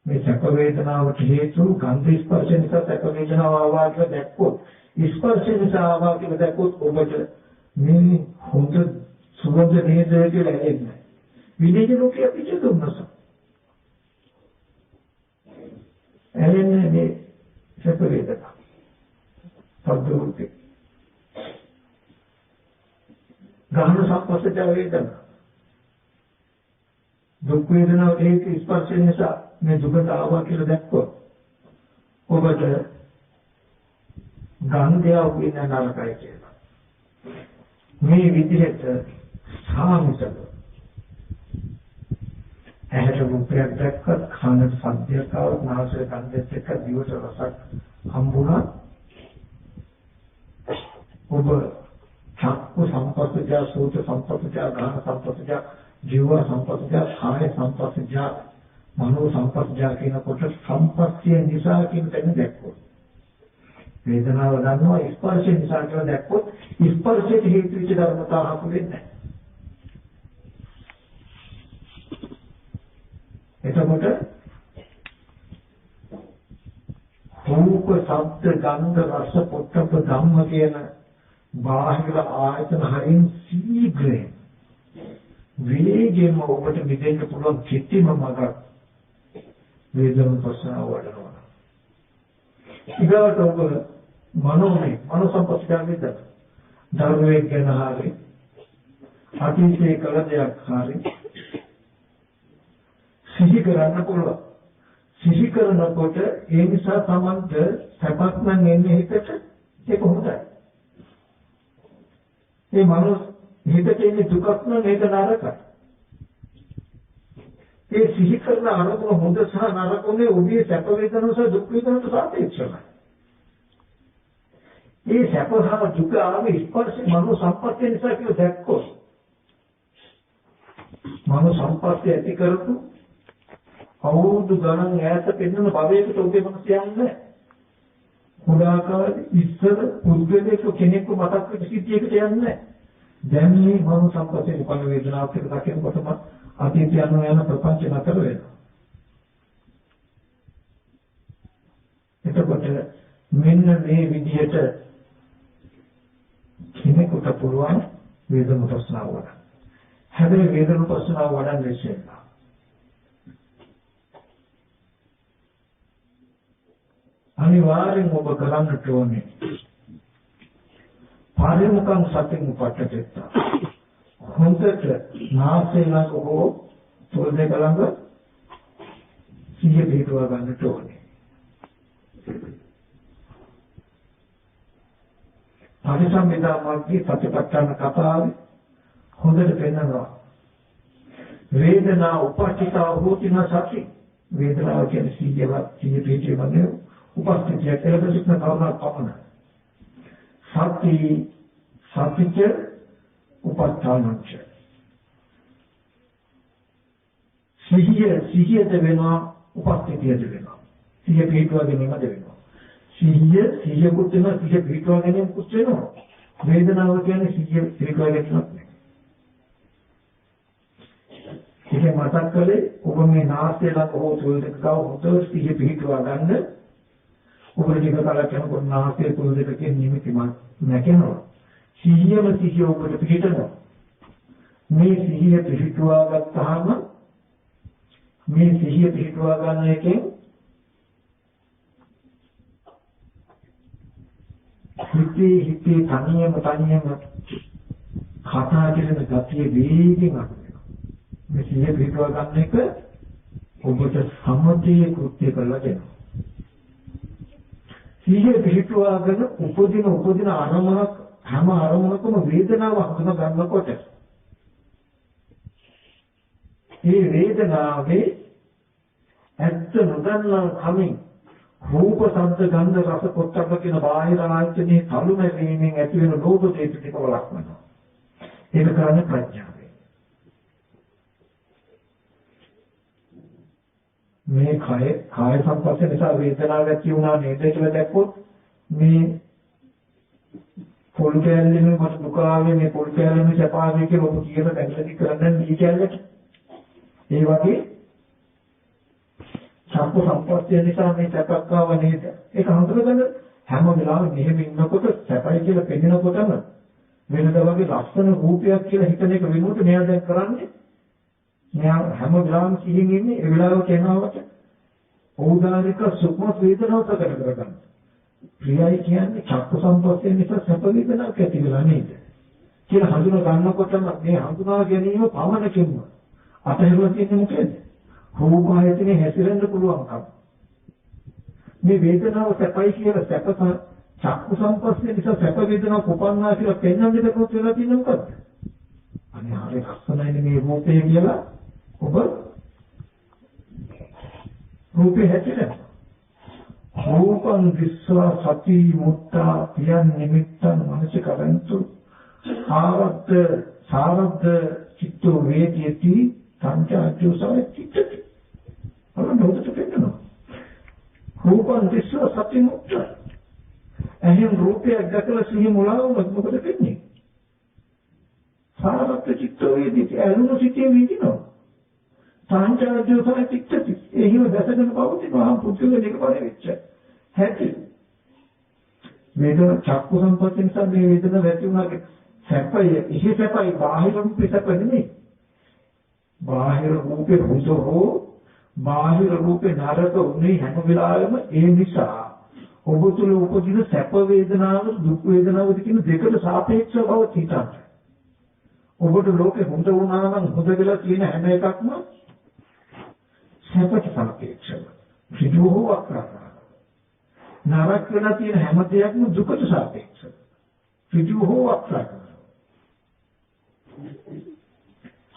මේ සැප වේදනාවට හේතු ගන්ධ ස්පර්ශ නිසා සැප වේදනාව ආවා කියලා දැක්කොත් ස්පර්ශ නිසා ආවා කියලා දැක්කොත් ඔබට මේ හොඳ සුවඳ නේද කියලා එන්නේ. විදේශ ලෝකයේ අපි දුන්නස. එන්නේ මේ සැප වේදනා. පද්දෝති. ගහන සම්පස්සට වේදනා. දුක් වේදනාව හේතු ස්පර්ශ නිසා මේ දුකට ආවා කියලා දැක්කොත් ඔබට ගන්ධය වෙන නරකයි කියලා. මේ විදිහට සාමිතව ඇහැට රූපයක් දැක්කත් කනට ශබ්දයක් ආවොත් නාසයට ගන්ධයක් එක්ක දිවට රසක් හම්බුණා ඔබ චක්කු සම්පස්සජා සෝත සම්පස්සජා ගාන සම්පස්සජා ජීව සම්පස්සජා කාය සම්පස්සජා මනෝ සම්පස්සජා කියන කොට සම්පස්සිය නිසා කියන තැන දැක්කොත් වේදනාව ගන්නවා ස්පර්ශය නිසා කියලා දැක්කොත් ස්පර්ශයට හේතු වෙච්ච ධර්මතාව හසු වෙන්නේ එතකොට රූප ශබ්ද ගන්ධ රස පොට්ටබ්බ ධම්ම කියන බාහිර ආයතන හරින් සීඝ්‍රයෙන් වේගෙම ඔබට මිදෙන්න පුළුවන් කිත්තිම මඟ වේදන ප්‍රශ්නාව වඩනවා. ඊගොල්ලෝ ඔබ මනෝ සම්පස්කාරයේද ධර්මයේ ගැන හරි අතීතයේ කළ දෙයක් හරි සිහි කරන්න පුළුවන්. සිහි කරනකොට ඒ නිසා තමන්ට සැපක් නම් එන්නේ හිතට ඒක හොඳයි. ඒ මනස හිතට එන්නේ දුකක් නම් ඒක නරකයි. ඒ සිහි කරන අරමුණ හොඳ සහ නරකුනේ ඔබේ සැප වේදනාව සහ දුක් වේදනාවට සාපේක්ෂවයි. ඒ සැප සහ දුක ආවේ ස්පර්ශ මනෝ සම්පස්සේ නිසා කියලා දැක්කොත් මනෝ සම්පස්සේ ඇති කරපු අවුරුදු ගණන් ඈත පෙන්වන භවයකට ඔබේ මනස යන්නේ. කුඩාකාරී ඉස්සර පුද්ගලයෙක් කෙනෙක්ව මතක් වෙච්ච සිද්ධියකට යන්නේ. දැන් මේ මනෝ සම්පස්සේ උපන් වේදනාවක් එක දකිනකොටම අතීතය යන ප්‍රපංච නතර වෙනවා. එතකොට මෙන්න මේ විදිහට කෙනෙකුට පුළුවන් වේදන ප්‍රශ්නාව වඩන්න. හැබැයි වේදන ප්‍රශ්නාව වඩන්න ඉස්සෙල්ලා අනිවාර්යෙන් ඔබ කරන්නට ඕනේ පරිමුඛං සතින් උපට්ඨිත. හොඳට නාසය ළඟ හෝ තොල් දෙක ළඟ සිහිය පිටව ගන්නට ඕනේ. පරිසම්පදා මාර්ගයේ සත්‍යපට්ඨාන කතාවේ හොඳට පෙන්නනවා. වේදනා උපට්ඨිතා හෝතින සති. වේදනාව කියන්නේ සිහිය පිටවන්නේ උපස්ථිතිය කියලා සිත්න කවුරුත් පමණයි. සතිච උපස්ථානංච. සිහියද වෙනවා උපස්ථිතියද වෙනවා. සිහිය පිටවා ගැනීමද වෙනවා. සිහියකුත් වෙනවා සිහිය පිටවා ගැනීමකුත් වෙනවා. වේදනාව කියන්නේ සිහිය පිටවා ගැනීමක් නෙවෙයි. ඒක මතක් කළේ ඔබ මේ නාස්‍ය ළඟ හෝ තොල් දෙක ගාව හොඳට සිහිය පිටවා ගන්න. ඔබට ටික කාලයක් යනකොට නාසය තොල් දෙකකින් නිමිති නැගෙනවා. සිහිය ඔබට පිළිටනවා. මේ සිහිය පිළිටුවා ගත්තාම මේ සිහිය පිළිටුවා ගන්න එකෙන් හිතේ තනියම කතා කරන ගතිය වේගෙන් අඩු වෙනවා. මේ සිහිය පිළිටුවා ගන්න එක ඔබට සම්මතයේ කෘත්‍ය කරලා දෙනවා. සිහිය පිළිටුවාගෙන උපදින අරමුණක් හැම අරමුණකම වේදනාව හඳුනා ගන්නකොට මේ වේදනාවේ ඇත්ත නොදන්නා කමින් රූප ශබ්ද ගන්ධ රස පොට්ටබ්බ කියන බාහිර ආයතනයේ කලුම වීමෙන් ඇති වෙන ලෝභ දේශ ටික වළක්වනවා. ඒක කරන්නේ ප්‍රඥාවෙන්. මේ කාය සංපස්සේ නිසා වේදනාවක් ඇති වුණා නේද කියලා දැක්කොත් මේ පොල් කැලේ මට දුක ආවේ මේ පොල් කැලේ සැප ආවේ කියලා ඔබ කියන දැක්ලටි කරන්නේ දී කැලේට. ඒ වගේ සම්ප සම්පස්සේ නිසා මේ සැපක් ආව නේද? ඒක හඳුනගන්න හැම වෙලාවෙම මෙහෙම ඉන්නකොට සැපයි කියලා පෙන්නකොටම වෙනද වගේ ලස්සන රූපයක් කියලා හිතන එක වෙනුවට මෙයා දැන් කරන්නේ මෙයා හැම වෙලාවෙම සිහින් ඉන්නේ ඒ වෙලාවට කෙනාවට ඕදානික සුඛ වේදනාව ප්‍රකට කරගන්න. ප්‍රියයි කියන්නේ චක්ක සම්පස්සේ නිසා සැප වේදනාවක් ඇති වෙලා නේද? කියලා හඳුනා ගන්නකොටම මේ හඳුනා ගැනීම පමණකින්ම අතහැරලා තියෙන්නේ මොකේද? රූප ආයතනේ හැසිරෙන්න පුළුවන්කම. මේ වේදනාව සැපයි කියලා සැප චක්කු සම්පස්සේ නිසා සැප වේදනාව උපන්නා කියලා පෙන්වන්නේ දෙකක් වෙලා තියෙන මොකද්ද? අනේ හරි ලස්සනයි මේ රූපය කියලා ඔබ රූපේ හැදෙනවා. රූපං විස්වා සති මුත්තා පියන් නිමිත්තං මනසිකරන්තු සාරද්ද චිත්තෝ වේදිතී සංජාජ්ජෝසාය චිත්තති. අන්න හොදට පෙන්නනවා. රූපං විස්වා සති මුත්තා එහෙන් රූපයක් දැකලා සිහි මුලා වුණොත් මොකද වෙන්නේ? සාරද්ද චිත්තෝ වේදිතී අනුන සිටේ විදිනවා. සංජාජ්ජෝසාය චිත්තති. එහිම දැසගෙන පවතිනවා පුදුම දෙකපාරේ වෙච්ච. හැටි වේදනා චක්කු සම්පස්සේ නිසා මේ වේදනාව ඇති වුණාගේ සැපය ඉහි සැපයි බාහිර රූපේ සැප නෙමෙයි. බාහිර රූපේ හුසෝ බාහිර රූපේ නරක උනේ හැම වෙලාවෙම ඒ නිසා ඔබ තුල උපදින සැප වේදනාව දුක් වේදනාව කියන දෙකට සාපේක්ෂව බව හිතන්න. ඔබට ලෝකේ හොඳ වුණා නම් හොඳ වෙලා තියෙන හැම එකක්ම සැපට සාපේක්ෂව ඍජුව වක්‍රා නරක වෙලා තියෙන හැම දෙයක්ම දුකට සාපේක්ෂව ඍජුව වක්‍රා.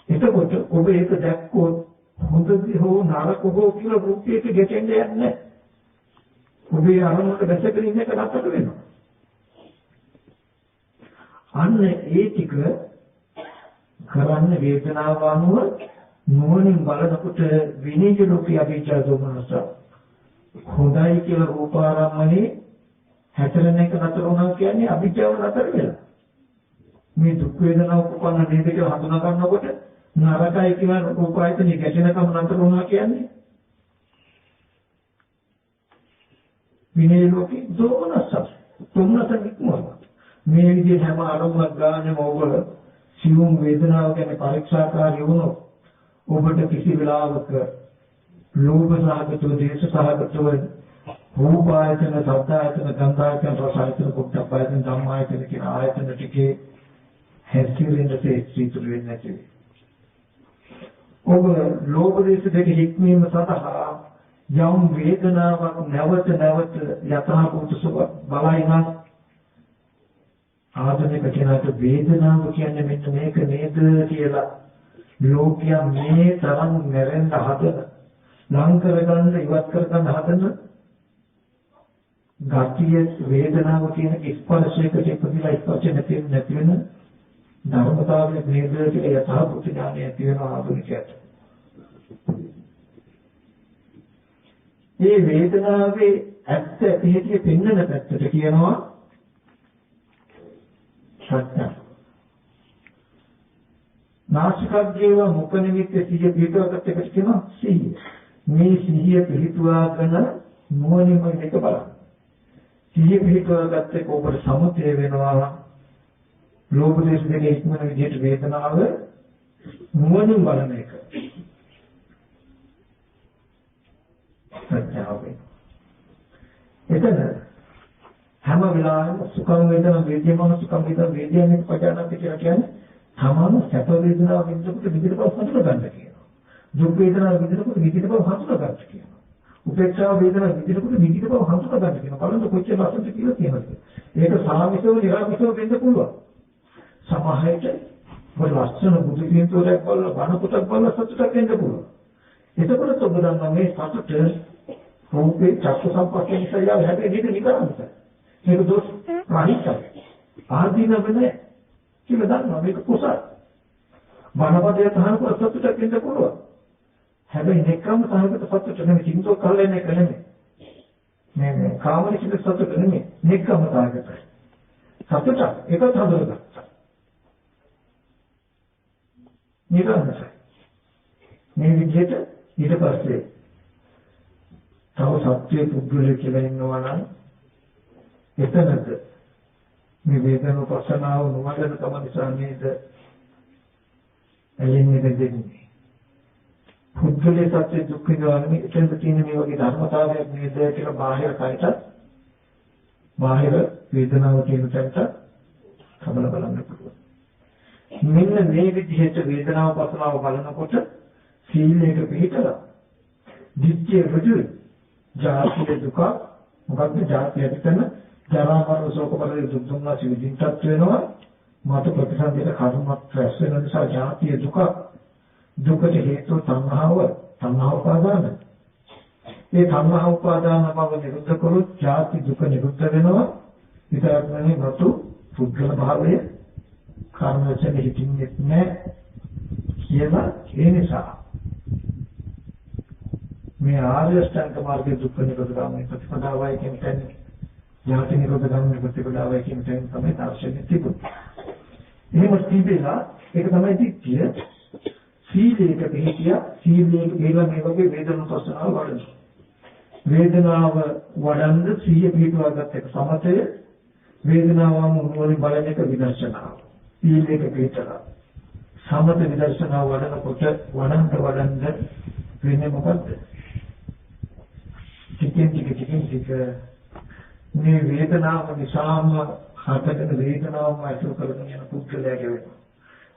එතකොට ඔබ ඒක දැක්කොත් හොඳ හෝ නරක හෝ කියලා රූපයක ගැටෙන්නේ නැහැ. ඔබේ අරමුණට දැසගෙන ඉන්න එක නතර වෙනවා. අන්න ඒ ටික කරන්න වේදනාව අනුව නුවණින් බලනකොට විනීත ලෝකයේ අභිචාර දොමනස හොඳයි කියලා රූපාරම්මනේ හැතරෙන එක නතර වුණා කියන්නේ අභිචාර නතර වෙලා. මේ දුක් වේදනාව උපන්න නේද කියලා හඳුනා ගන්නකොට නරකයි කියලා රූප ආයතනෙ ගැටෙනකම නතර වුණා කියන්නේ විනය ලෝකේ දෝමනස තුන්නත නික්මන. මේ විදිහට හැම අරමුණක් ගන්නම ඔබ සිවුම් වේදනාව ගැන පරීක්ෂාකාරී වුණොත් ඔබට කිසි වෙලාවක ලෝභ සහගතව දේශ සහගතව රූප ආයතන, ශබ්ද ආයතන, ගන්ධ ආයතන, රස ආයතන, පොට්ටබ්බ ආයතන, ධම්ම ආයතන කියන ආයතන ටිකේ හැසිරෙන්න තේසිතුරු වෙන්නේ නැති. ඔබ ලෝභ දේශ දෙක හික්මීම සඳහා යම් වේදනාවක් නැවත නැවත යථාභූත සුව බලයිනම් ආධුනික කෙනාට වේදනාව කියන්නේ මෙන්න මේක නේද කියලා ලෝකයා මේ තරම් නැරෙන්න හදන නම් කරගන්න ඉවත් කරගන්න හදන ගතිය වේදනාව කියන ස්පර්ශයකට ඉපදිලා ස්පර්ශ නැති වෙන ධර්මතාවයේ නේද කියලා යථාභූත ඥානය ඇති වෙනවා ආධුනිකයට. මේ වේදනාවේ ඇත්ත පිළිහිටිය පෙන්වන පැත්තට කියනවා සත්‍ය. නාසිකාග්‍රේව මුඛ නිමිත්ත සිහිය පිටවකට එකට කියනවා සිහිය. මේ සිහිය පිළිතුවාගෙන නුවණින්ම එක බලන්න. සිහිය පිළිතුවාගත්ත එක ඔබට සමුදය වෙනවා. ලෝභ දේශ දෙකේ ඉක්මන විදිහට වේදනාව නුවණින් බලන එක. සත්‍යාවේ. එතන හැම වෙලාවෙම සුඛ වේදනා වේද්‍යමාන සුඛ වේදනා වේද්‍යයන්ට පජානති කියලා කියන්නේ තමම සැප වේදනාව විඳිනකොට විඳින බව හඳුනා ගන්න කියනවා. දුක් වේදනාව විඳිනකොට විඳින බව හඳුනා ගන්න කියනවා. උපේක්ෂා වේදනාව විඳිනකොට විඳින බව හඳුනා ගන්න කියනවා. බලන්න කොච්චර ලස්සනද කියලා කියනවාද. ඒක සාමිසව නිරාමිසව වෙන්න පුළුවන්. සමහරට වල ලස්සන බුදු පිළිතුරක් බලලා බණ පොතක් බලලා සතුටක් වෙන්න පුළුවන්. එතකොට ඔබ දන්නවා මේ සතුට රූපේ චක්ක සම්පස්සේ නිසා යාව හැදෙන්නේ නිකන්ද. ඒක දොස් රහිතයි. ආදීනව නැහැ. කියලා දන්නවා මේක කුසල. බණපදයේ තහනකොට සතුටක් වෙන්න පුළුවන්. හැබැයි නෙක්ඛම් සහගත සතුට නෙමෙයි, සින්තෝ කල්ලන්නේ කලන්නේ. මේ කාමනික සතුට නෙමෙයි, නෙක්ඛම් සහගතයි. සතුට එකත් හඳුනගත්තා. නිරන්තරයි. මේ විදිහට ඊට පස්සේ තව සත්‍ය පුද්ගලයෙක් කියලා ඉන්නවා නම් එතනද මේ වේදනානුපස්සනාව නොවැදෙන කම නිසා නේද එළින්නේ දෙන්නේ. පුද්ගලයේ සත්‍ය දුක් විඳවන්නේ එතනද තියෙන මේ වගේ ධර්මතාවයක් නේද කියලා බාහිර කයට බාහිර වේදනාව කියන තැනට කබල බලන්න පුළුවන්. මෙන්න මේ විදිහට වේදනාව පස්සනාව බලනකොට සීලයක පිළිතලා දිට්ඨිය ඍජුයි. ජාතිය දුක මොකක්ද ජාතිය පිටන ජරා මරණ ශෝක පරිදේ දුක් දුන්නා සිවිදින්ටත් වෙනවා මත ප්‍රතිසන්දිත කර්මත් රැස් වෙන නිසා ජාතිය දුක දුකට හේතුව තණ්හාව උපාදාන මේ තණ්හා උපාදාන බව නිරුද්ධ කරොත් ජාති දුක නිරුද්ධ වෙනවා විතරක් නෙවෙයි මතු පුද්ගල භාවය කර්ම වශයෙන් හිතින්නේ නැහැ කියලා ඒ නිසා මේ ආර්ය අෂ්ටාංග මාර්ගයේ දුක්ඛ නිරෝධ ගාමී ප්‍රතිපදාවයි කියන තැන ජාති නිරෝධ ගාමී ප්‍රතිපදාවයි කියන තැන තමයි තාක්ෂණය තිබුණේ. එහෙම තිබෙලා ඒක තමයි දිට්ඨිය සීලයක පිළිතිය සීලයක පිළිලා මේ වගේ වේදනානුපස්සනාව වඩන. වේදනාව වඩන්ද සීය පිළිතුරකට එක සමතය වේදනාවම උණුවලින් බලන එක විදර්ශනාව. සීලයක පිළිතලා සමත විදර්ශනාව වඩනකොට වඩන්න වෙන්නේ මොකද්ද? ටිකෙන් ටික මේ වේදනාව නිසාම හටගෙන වේදනාවම අසුර කරගෙන යන පුද්ගලයාගේ වෙනවා.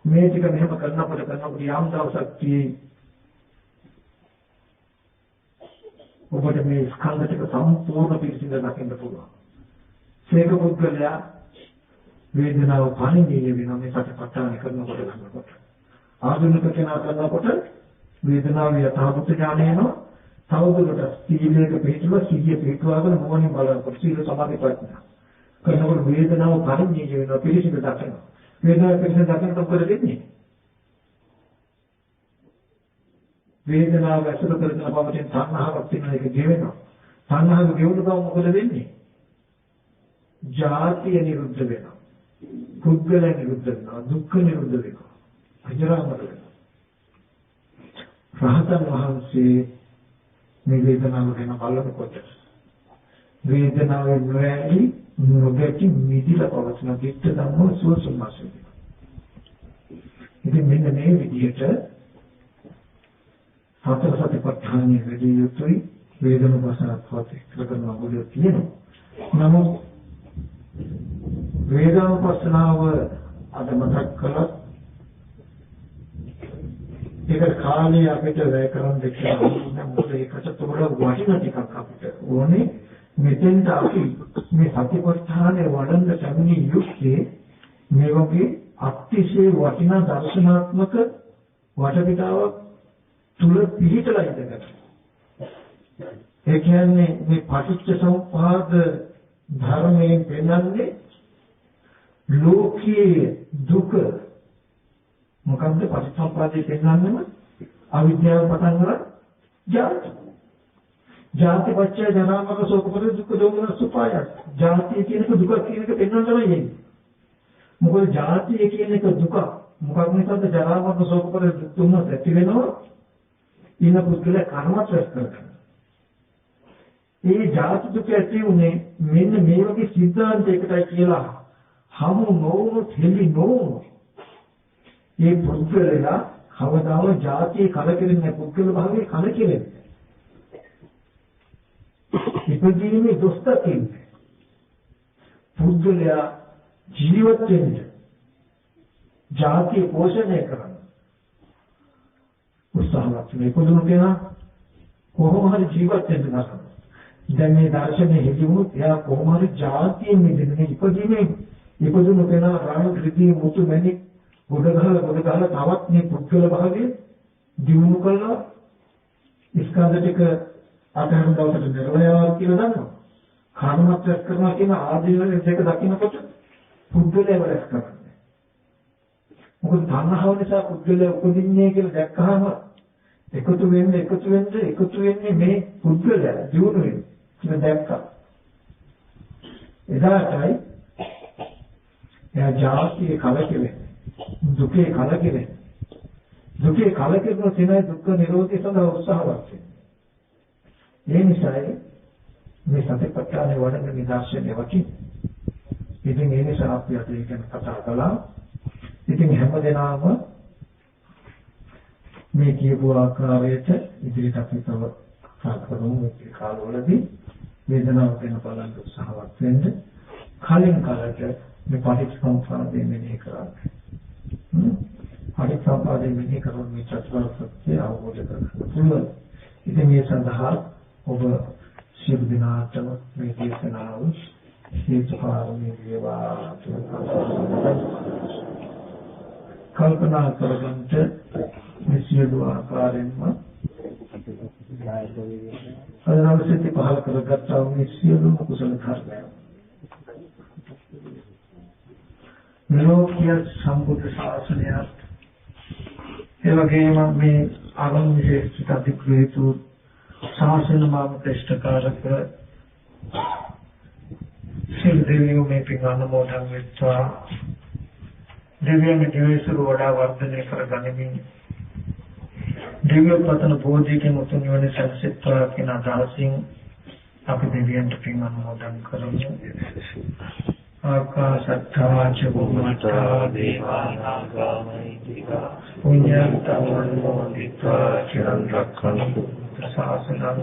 මේ ටික මෙහෙම කරනකොට යම් දවසක් තියෙයි ඔබට මේ ස්කන්ධ ටික සම්පූර්ණ පිළිසිඳ දකින්න පුළුවන්. ඒක පුද්ගලයා වේදනාව පරිණිය වෙනවා මේ සතිපට්ඨාන කරනකොට. ආධුනික කෙනා කරනකොට වේදනාව යථාභූත ඥානය එනවා. තවදුරටත් සීලයක පිළිතුර සිහිය පිළිතුරගෙන මොනින් බලනකොට සීල සමාධි ප්‍රඥා කරනකොට වේදනාව පරිණිය වෙනවා පිළිසිඳ දකිනවා. වේදනාව පිළිසිඳ දකිනකොට මොකද වෙන්නේ? වේදනාව ඇසුර කරන බවටින් තණ්හාවක් තියෙන එක ගෙවෙනවා. තණ්හාව ගෙවුණු බව මොකද වෙන්නේ? ජාතිය නිරුද්ධ වෙනවා. පුද්ගල නිරුද්ධ වෙනවා. දුක්ඛ නිරුද්ධ වෙනවා. අජරාමර වෙනවා. රහතන් වහන්සේ මේ වේදනාව ගැන බලනකොට වේදනාවේ නොඇලී නොගැටි මිදිලා පවතින කිත්ත ධම්ම සුවසුම්මාසය. ඉතින් මෙන්න මේ විදිහට සතර සතිපට්ඨානයේ වැඩි යුතුයි වේදනාවසනත්වත් කරන අවබෝධය තියෙනවා. නමුත් වේදනාවසනාව අද මතක් කළා ඒක කාලේ අපිට වැය කරන් දෙන්න මොකද ඒකට තොර වටින ටිකක් අපිට ඕනේ මෙතෙන්ට අපි මේ සතිපට්ඨානයේ වඩන්න කැමති යුක්තිය මේ වගේ අතිශය වටිනා දර්ශනාත්මක වටපිටාවක් තුල පිහිටලා ඉඳගන්න. ඒ කියන්නේ මේ පටිච්ච සමුප්පාද ධර්මයෙන් පෙන්වන්නේ ලෝකයේ දුක මොකද්ද පටිච්චසමුප්පාදයේ පෙන්වන්නම අවිද්‍යාව පටන් ගන්න ජාති පත්‍ය ජරා මරණ ශෝක පරිදේ දුක්ඛ දෝමන සුපාය ජාතිය කියන එක දුක කියන එක පෙන්වන්න තමයි එන්නේ. මොකද ජාතිය කියන එක දුක මොකක් නිසාද ජරා මරණ ශෝක පරිදේ දුක් දුන්න ඇති වෙනවා ඉන්න පුද්ගල කර්මත් රැස් කරගන්න. ඒ ජාති දුක ඇති උනේ මෙන්න මේ වගේ සිද්ධාන්තයකටයි කියලා හමු නොවුණු දෙලි නොවුණු මේ පුද්ගලයා කවදාම ජාතිය කලකිරෙන්නේ පුද්ගල භාවයේ කලකිරෙන්නේ. ඉපදීමේ දුස්ත කියන්නේ පුද්ගලයා ජීවත් වෙන්නේ ජාතිය පෝෂණය කරන උත්සාහවත් මේ පොදුම කෙනා කොහොම හරි ජීවත් වෙන්න ගන්නවා. දැන් මේ දර්ශනයේ හිතුවොත් එයා කොහොම හරි ජාතියෙන් මිදෙන්නේ ඉපදීමේ ඉපදුණු කෙනා රාම ක්‍රිති මුතු මැණික් ගොඩ ගහලා තවත් මේ පුද්ගල භාවයේ දියුණු කරලා ස්කන්ධ ටික අතහරින දවසට නිර්වයවක් කියලා දන්නවා. කර්මත් රැස් කරනවා කියන ආදීන දෙක දකින්නකොට පුද්ගලයා රැස් කරන්නේ. මොකද තණ්හාව නිසා පුද්ගලයා උපදින්නේ කියලා දැක්කහම එකතු වෙන්නේ මේ පුද්ගලයා ජීවුන වෙන්නේ කියලා දැක්කා. එදාටයි එයා ජාතියේ කලකිරෙන්නේ. දුකේ කලකිරෙන්නේ. දුකේ කලකිරෙන තැනයි දුක්ඛ නිරෝධය සඳහා උත්සාහවත් වෙන්නේ. ඒ නිසායි මේ සතිපට්ඨාන වඩන නිදර්ශනය වටින්නේ. ඉතින් ඒ නිසා අපි අද ගැන කතා කළා. ඉතින් හැමදෙනාම මේ කියපු ආකාරයට ඉදිරියට අපි තව කතා කරමු මේ කාලවලදී වේදනාව ගැන බලන්න උත්සාහවත් වෙන්න. කලින් කාලට මේ පටිච්චසමුප්පාදය මෙනෙහි කරන්න. පටිච්චසමුප්පාදය මෙනෙහි කරන මේ චතුරාර්ය සත්‍ය අවබෝධ කරගන්න පුළුවන්. ඉතින් මේ සඳහා ඔබ සියලු දෙනාටම මේ දේශනාව හේතුකාරණේ වේවා කල්පනා කරගන්නට මේ සියලු ආකාරයෙන්ම අදවසේදී පහල කරගත්තා වූ මේ සියලු කුසල කර්මයන් ලෝකීය සම්බුද්ධ ශාසනය එවැගේම මේ ආගම විශේෂිත අධිකෘත ශාසන මාම ක්‍රිෂ්ඨකාරක සිල් දෙවියෝ මේ පිඟාන මොඩන් වෙත්වා දෙවියන් දිවයිසුරු වඩා වර්ධනය කර ගනිමින් දිව්‍ය පතන බෝධියකින් උතුම් නිවන සැලසෙත්වා කියන අදහසින් අපි දෙවියන්ට පිඟාන මොඩන් කරමු. ආකාශත්තා ච බුම්මත්තා දේවානාගා මහිත්‍තිකා පුඤ්ඤන්තං අනුමෝදිत्वा චිරන් රක්ඛන්තු ශාසනං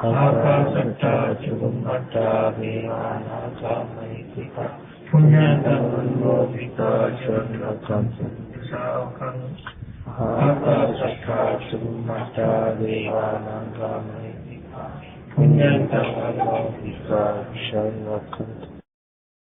ආකාශත්තා ච බුම්මත්තා දේවානාගා මහිත්‍තිකා පුඤ්ඤන්තං අනුමෝදිत्वा චිරන් රක්ඛන්තු ශාසනං ආකාශත්තා ච බුම්මත්තා දේවානාගා මහිත්‍තිකා පුඤ්ඤන්තං අනුමෝදිत्वा චිරන් රක්ඛන්තු